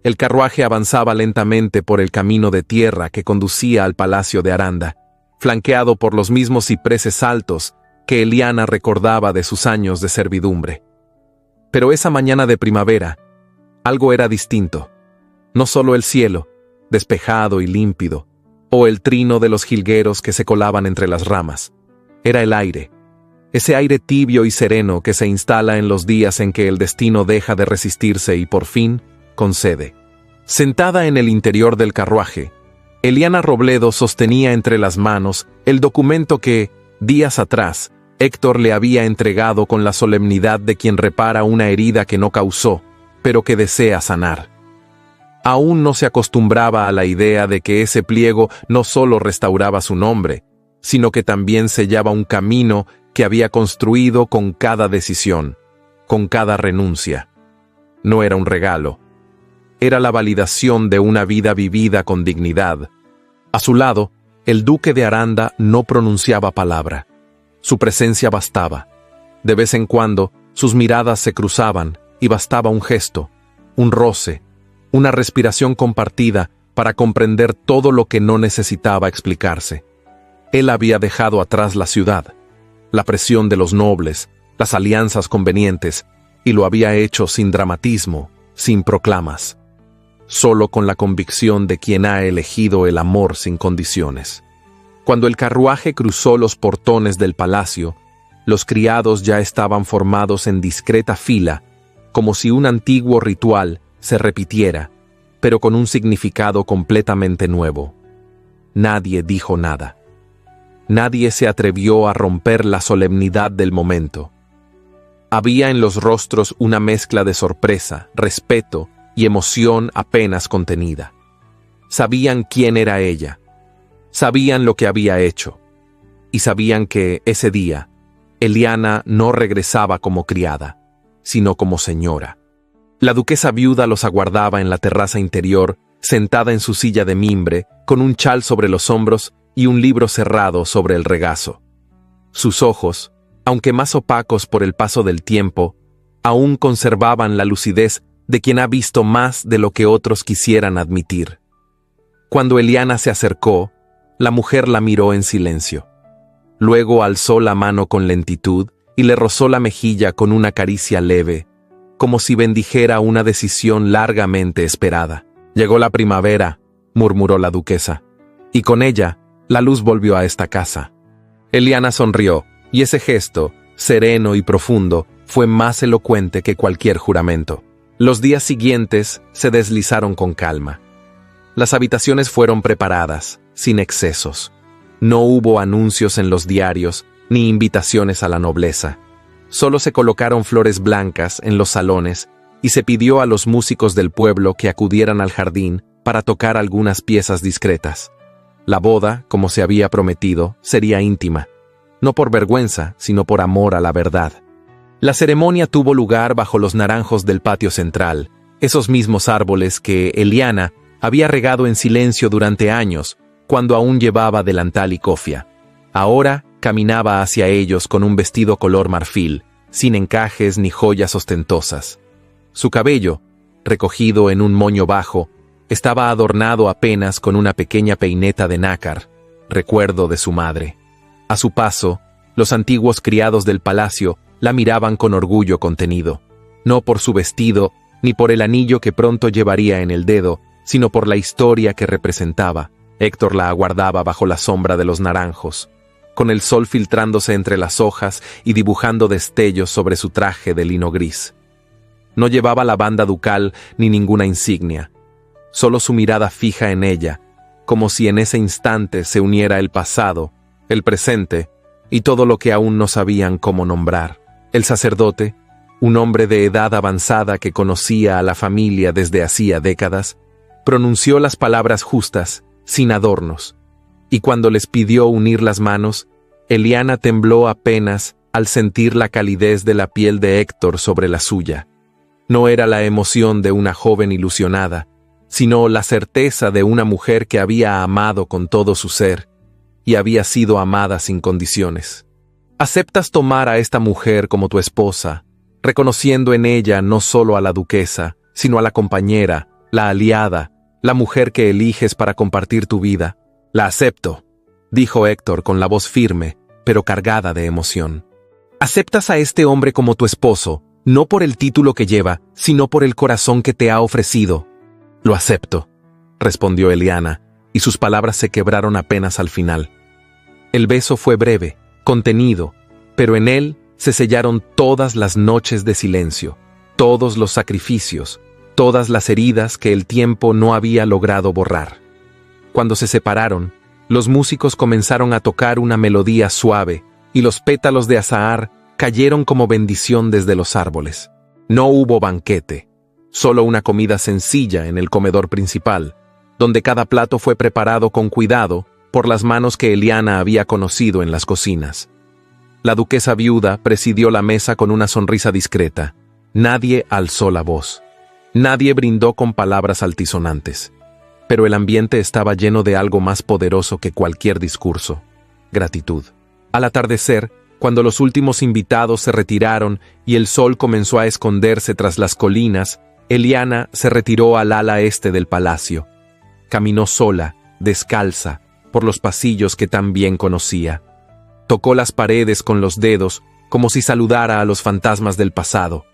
Speaker 1: El carruaje avanzaba lentamente por el camino de tierra que conducía al palacio de Aranda, flanqueado por los mismos cipreses altos que Eliana recordaba de sus años de servidumbre. Pero esa mañana de primavera, algo era distinto. No solo el cielo, despejado y límpido, o el trino de los jilgueros que se colaban entre las ramas. Era el aire, ese aire tibio y sereno que se instala en los días en que el destino deja de resistirse y por fin concede. Sentada en el interior del carruaje, Eliana Robledo sostenía entre las manos el documento que, días atrás, Héctor le había entregado con la solemnidad de quien repara una herida que no causó, pero que desea sanar. Aún no se acostumbraba a la idea de que ese pliego no solo restauraba su nombre, sino que también sellaba un camino que había construido con cada decisión, con cada renuncia. No era un regalo. Era la validación de una vida vivida con dignidad. A su lado, el duque de Aranda no pronunciaba palabra. Su presencia bastaba. De vez en cuando, sus miradas se cruzaban y bastaba un gesto, un roce, una respiración compartida para comprender todo lo que no necesitaba explicarse. Él había dejado atrás la ciudad, la presión de los nobles, las alianzas convenientes, y lo había hecho sin dramatismo, sin proclamas, solo con la convicción de quien ha elegido el amor sin condiciones. Cuando el carruaje cruzó los portones del palacio, los criados ya estaban formados en discreta fila, como si un antiguo ritual se repitiera, pero con un significado completamente nuevo. Nadie dijo nada. Nadie se atrevió a romper la solemnidad del momento. Había en los rostros una mezcla de sorpresa, respeto y emoción apenas contenida. Sabían quién era ella. Sabían lo que había hecho. Y sabían que, ese día, Eliana no regresaba como criada, sino como señora. La duquesa viuda los aguardaba en la terraza interior, sentada en su silla de mimbre, con un chal sobre los hombros y un libro cerrado sobre el regazo. Sus ojos, aunque más opacos por el paso del tiempo, aún conservaban la lucidez de quien ha visto más de lo que otros quisieran admitir. Cuando Eliana se acercó, la mujer la miró en silencio. Luego alzó la mano con lentitud y le rozó la mejilla con una caricia leve, como si bendijera una decisión largamente esperada. «Llegó la primavera», murmuró la duquesa, «y con ella, la luz volvió a esta casa». Eliana sonrió, y ese gesto, sereno y profundo, fue más elocuente que cualquier juramento. Los días siguientes se deslizaron con calma. Las habitaciones fueron preparadas, sin excesos. No hubo anuncios en los diarios, ni invitaciones a la nobleza. Solo se colocaron flores blancas en los salones y se pidió a los músicos del pueblo que acudieran al jardín para tocar algunas piezas discretas. La boda, como se había prometido, sería íntima, no por vergüenza, sino por amor a la verdad. La ceremonia tuvo lugar bajo los naranjos del patio central, esos mismos árboles que Eliana había regado en silencio durante años, cuando aún llevaba delantal y cofia. Ahora caminaba hacia ellos con un vestido color marfil, sin encajes ni joyas ostentosas. Su cabello, recogido en un moño bajo, estaba adornado apenas con una pequeña peineta de nácar, recuerdo de su madre. A su paso, los antiguos criados del palacio la miraban con orgullo contenido, no por su vestido ni por el anillo que pronto llevaría en el dedo, sino por la historia que representaba. Héctor la aguardaba bajo la sombra de los naranjos, con el sol filtrándose entre las hojas y dibujando destellos sobre su traje de lino gris. No llevaba la banda ducal ni ninguna insignia, solo su mirada fija en ella, como si en ese instante se uniera el pasado, el presente y todo lo que aún no sabían cómo nombrar. El sacerdote, un hombre de edad avanzada que conocía a la familia desde hacía décadas, pronunció las palabras justas, sin adornos, y cuando les pidió unir las manos, Eliana tembló apenas al sentir la calidez de la piel de Héctor sobre la suya. No era la emoción de una joven ilusionada, sino la certeza de una mujer que había amado con todo su ser, y había sido amada sin condiciones. ¿Aceptas tomar a esta mujer como tu esposa, reconociendo en ella no solo a la duquesa, sino a la compañera, la aliada, la mujer que eliges para compartir tu vida? La acepto, dijo Héctor con la voz firme, pero cargada de emoción. ¿Aceptas a este hombre como tu esposo, no por el título que lleva, sino por el corazón que te ha ofrecido? Lo acepto, respondió Eliana, y sus palabras se quebraron apenas al final. El beso fue breve, contenido, pero en él se sellaron todas las noches de silencio, todos los sacrificios, todas las heridas que el tiempo no había logrado borrar. Cuando se separaron, los músicos comenzaron a tocar una melodía suave y los pétalos de azahar cayeron como bendición desde los árboles. No hubo banquete, solo una comida sencilla en el comedor principal, donde cada plato fue preparado con cuidado por las manos que Eliana había conocido en las cocinas. La duquesa viuda presidió la mesa con una sonrisa discreta. Nadie alzó la voz. Nadie brindó con palabras altisonantes. Pero el ambiente estaba lleno de algo más poderoso que cualquier discurso: gratitud. Al atardecer, cuando los últimos invitados se retiraron y el sol comenzó a esconderse tras las colinas, Eliana se retiró al ala este del palacio. Caminó sola, descalza, por los pasillos que tan bien conocía. Tocó las paredes con los dedos, como si saludara a los fantasmas del pasado.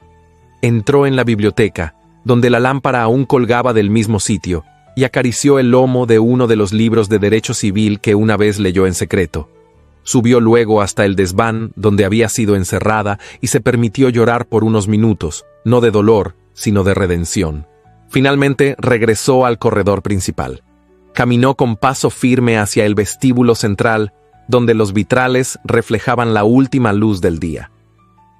Speaker 1: Entró en la biblioteca, donde la lámpara aún colgaba del mismo sitio, y acarició el lomo de uno de los libros de derecho civil que una vez leyó en secreto. Subió luego hasta el desván donde había sido encerrada y se permitió llorar por unos minutos, no de dolor, sino de redención. Finalmente regresó al corredor principal. Caminó con paso firme hacia el vestíbulo central, donde los vitrales reflejaban la última luz del día.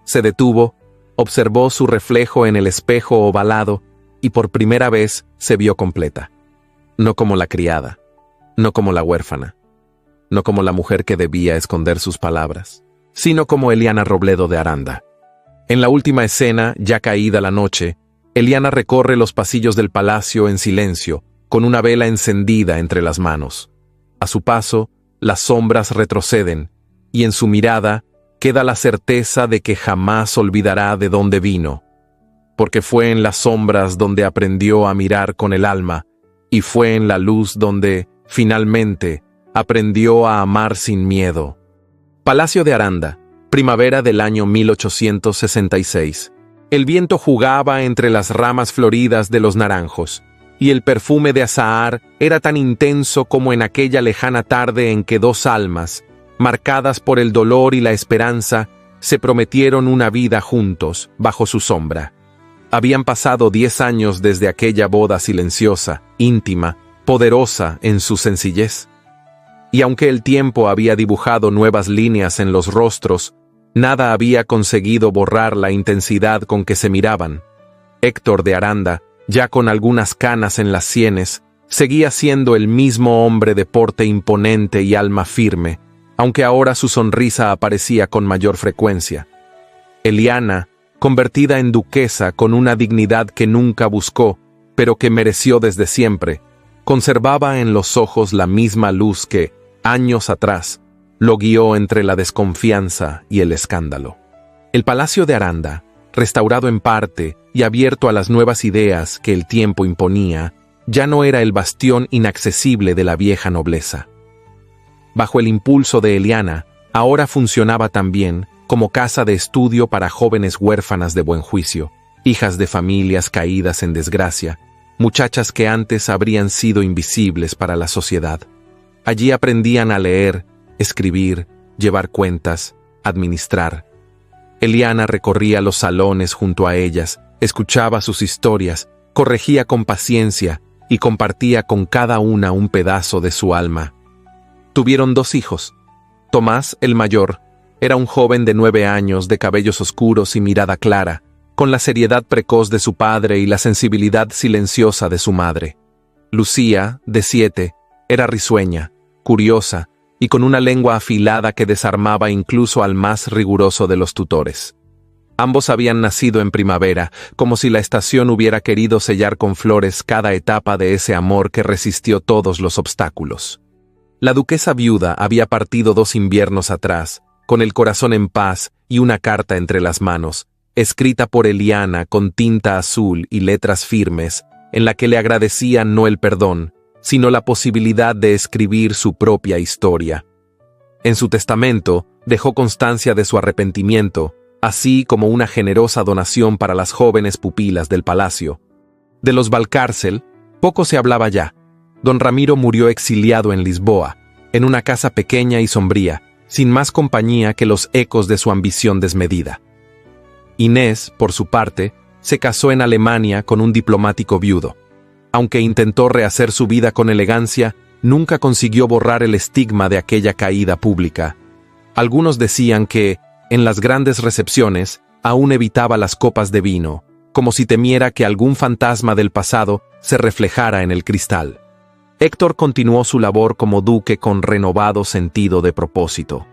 Speaker 1: Se detuvo, observó su reflejo en el espejo ovalado y por primera vez se vio completa. No como la criada, no como la huérfana, no como la mujer que debía esconder sus palabras, sino como Eliana Robledo de Aranda. En la última escena, ya caída la noche, Eliana recorre los pasillos del palacio en silencio, con una vela encendida entre las manos. A su paso, las sombras retroceden, y en su mirada queda la certeza de que jamás olvidará de dónde vino, porque fue en las sombras donde aprendió a mirar con el alma, y fue en la luz donde, finalmente, aprendió a amar sin miedo. Palacio de Aranda, primavera del año 1866. El viento jugaba entre las ramas floridas de los naranjos, y el perfume de azahar era tan intenso como en aquella lejana tarde en que dos almas, marcadas por el dolor y la esperanza, se prometieron una vida juntos, bajo su sombra. Habían pasado 10 años desde aquella boda silenciosa, íntima, poderosa en su sencillez. Y aunque el tiempo había dibujado nuevas líneas en los rostros, nada había conseguido borrar la intensidad con que se miraban. Héctor de Aranda, ya con algunas canas en las sienes, seguía siendo el mismo hombre de porte imponente y alma firme, aunque ahora su sonrisa aparecía con mayor frecuencia. Eliana, convertida en duquesa con una dignidad que nunca buscó, pero que mereció desde siempre, conservaba en los ojos la misma luz que, años atrás, lo guió entre la desconfianza y el escándalo. El Palacio de Aranda, restaurado en parte y abierto a las nuevas ideas que el tiempo imponía, ya no era el bastión inaccesible de la vieja nobleza. Bajo el impulso de Eliana, ahora funcionaba también como casa de estudio para jóvenes huérfanas de buen juicio, hijas de familias caídas en desgracia, muchachas que antes habrían sido invisibles para la sociedad. Allí aprendían a leer, escribir, llevar cuentas, administrar. Eliana recorría los salones junto a ellas, escuchaba sus historias, corregía con paciencia y compartía con cada una un pedazo de su alma. Tuvieron 2 hijos. Tomás, el mayor, era un joven de 9 años, de cabellos oscuros y mirada clara, con la seriedad precoz de su padre y la sensibilidad silenciosa de su madre. Lucía, de 7, era risueña, curiosa, y con una lengua afilada que desarmaba incluso al más riguroso de los tutores. Ambos habían nacido en primavera, como si la estación hubiera querido sellar con flores cada etapa de ese amor que resistió todos los obstáculos. La duquesa viuda había partido 2 inviernos atrás, con el corazón en paz y una carta entre las manos, escrita por Eliana con tinta azul y letras firmes, en la que le agradecían no el perdón, sino la posibilidad de escribir su propia historia. En su testamento dejó constancia de su arrepentimiento, así como una generosa donación para las jóvenes pupilas del palacio. De los Valcárcel, poco se hablaba ya. Don Ramiro murió exiliado en Lisboa, en una casa pequeña y sombría, sin más compañía que los ecos de su ambición desmedida. Inés, por su parte, se casó en Alemania con un diplomático viudo. Aunque intentó rehacer su vida con elegancia, nunca consiguió borrar el estigma de aquella caída pública. Algunos decían que, en las grandes recepciones, aún evitaba las copas de vino, como si temiera que algún fantasma del pasado se reflejara en el cristal. Héctor continuó su labor como duque con renovado sentido de propósito.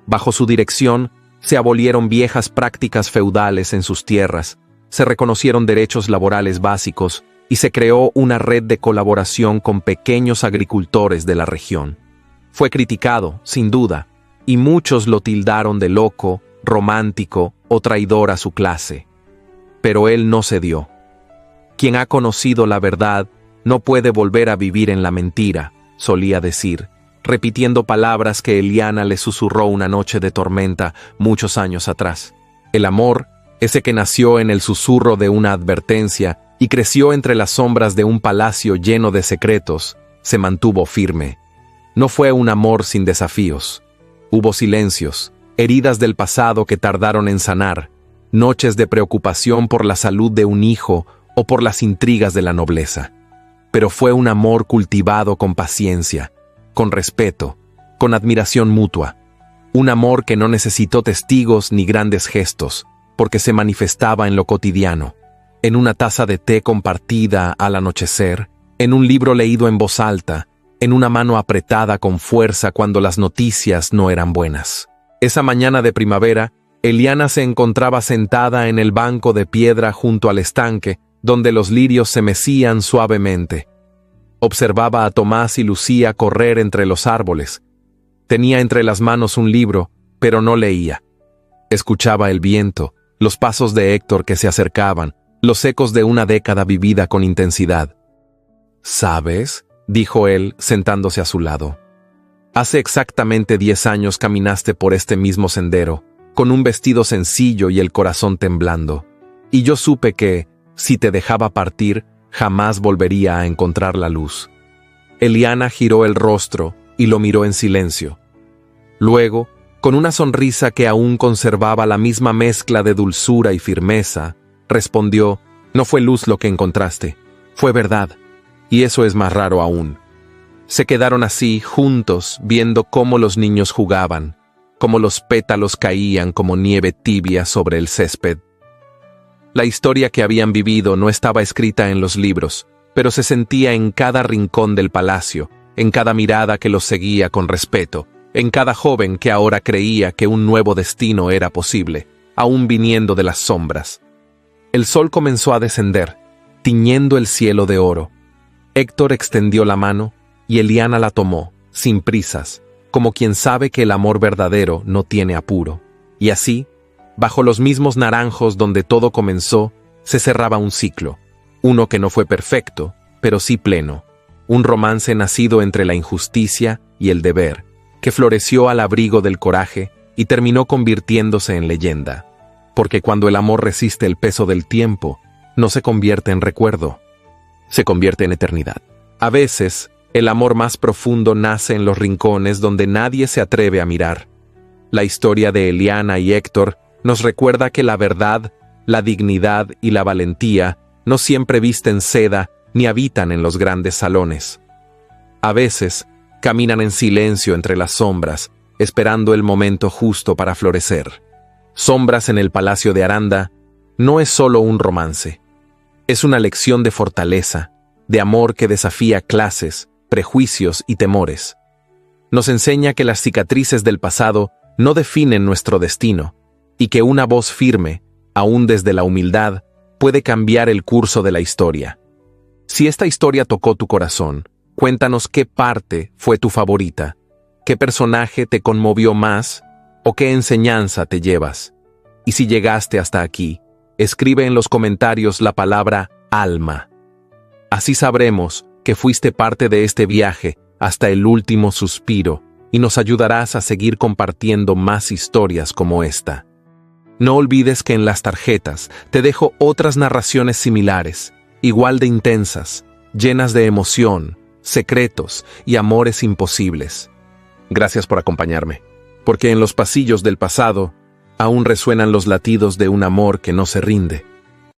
Speaker 1: Bajo su dirección, se abolieron viejas prácticas feudales en sus tierras, se reconocieron derechos laborales básicos, y se creó una red de colaboración con pequeños agricultores de la región. Fue criticado, sin duda, y muchos lo tildaron de loco, romántico o traidor a su clase. Pero él no cedió. Quien ha conocido la verdad no puede volver a vivir en la mentira, solía decir, repitiendo palabras que Eliana le susurró una noche de tormenta muchos años atrás. El amor, ese que nació en el susurro de una advertencia y creció entre las sombras de un palacio lleno de secretos, se mantuvo firme. No fue un amor sin desafíos. Hubo silencios, heridas del pasado que tardaron en sanar, noches de preocupación por la salud de un hijo o por las intrigas de la nobleza. Pero fue un amor cultivado con paciencia, con respeto, con admiración mutua. Un amor que no necesitó testigos ni grandes gestos, porque se manifestaba en lo cotidiano, en una taza de té compartida al anochecer, en un libro leído en voz alta, en una mano apretada con fuerza cuando las noticias no eran buenas. Esa mañana de primavera, Eliana se encontraba sentada en el banco de piedra junto al estanque, donde los lirios se mecían suavemente. Observaba a Tomás y Lucía correr entre los árboles. Tenía entre las manos un libro, pero no leía. Escuchaba el viento, los pasos de Héctor que se acercaban, los ecos de una década vivida con intensidad. «¿Sabes?», dijo él, sentándose a su lado. «Hace exactamente 10 años caminaste por este mismo sendero, con un vestido sencillo y el corazón temblando. Y yo supe que, si te dejaba partir, jamás volvería a encontrar la luz». Eliana giró el rostro y lo miró en silencio. Luego, con una sonrisa que aún conservaba la misma mezcla de dulzura y firmeza, respondió: «No fue luz lo que encontraste, fue verdad, y eso es más raro aún». Se quedaron así, juntos, viendo cómo los niños jugaban, cómo los pétalos caían como nieve tibia sobre el césped. La historia que habían vivido no estaba escrita en los libros, pero se sentía en cada rincón del palacio, en cada mirada que los seguía con respeto, en cada joven que ahora creía que un nuevo destino era posible, aún viniendo de las sombras. El sol comenzó a descender, tiñendo el cielo de oro. Héctor extendió la mano y Eliana la tomó, sin prisas, como quien sabe que el amor verdadero no tiene apuro. Y así, bajo los mismos naranjos donde todo comenzó, se cerraba un ciclo, uno que no fue perfecto, pero sí pleno, un romance nacido entre la injusticia y el deber, que floreció al abrigo del coraje y terminó convirtiéndose en leyenda, porque cuando el amor resiste el peso del tiempo, no se convierte en recuerdo, se convierte en eternidad. A veces, el amor más profundo nace en los rincones donde nadie se atreve a mirar. La historia de Eliana y Héctor nos recuerda que la verdad, la dignidad y la valentía no siempre visten seda ni habitan en los grandes salones. A veces, caminan en silencio entre las sombras, esperando el momento justo para florecer. Sombras en el Palacio de Aranda no es solo un romance. Es una lección de fortaleza, de amor que desafía clases, prejuicios y temores. Nos enseña que las cicatrices del pasado no definen nuestro destino, y que una voz firme, aún desde la humildad, puede cambiar el curso de la historia. Si esta historia tocó tu corazón, cuéntanos qué parte fue tu favorita, qué personaje te conmovió más o qué enseñanza te llevas. Y si llegaste hasta aquí, escribe en los comentarios la palabra alma. Así sabremos que fuiste parte de este viaje hasta el último suspiro y nos ayudarás a seguir compartiendo más historias como esta. No olvides que en las tarjetas te dejo otras narraciones similares, igual de intensas, llenas de emoción, secretos y amores imposibles. Gracias por acompañarme, porque en los pasillos del pasado aún resuenan los latidos de un amor que no se rinde.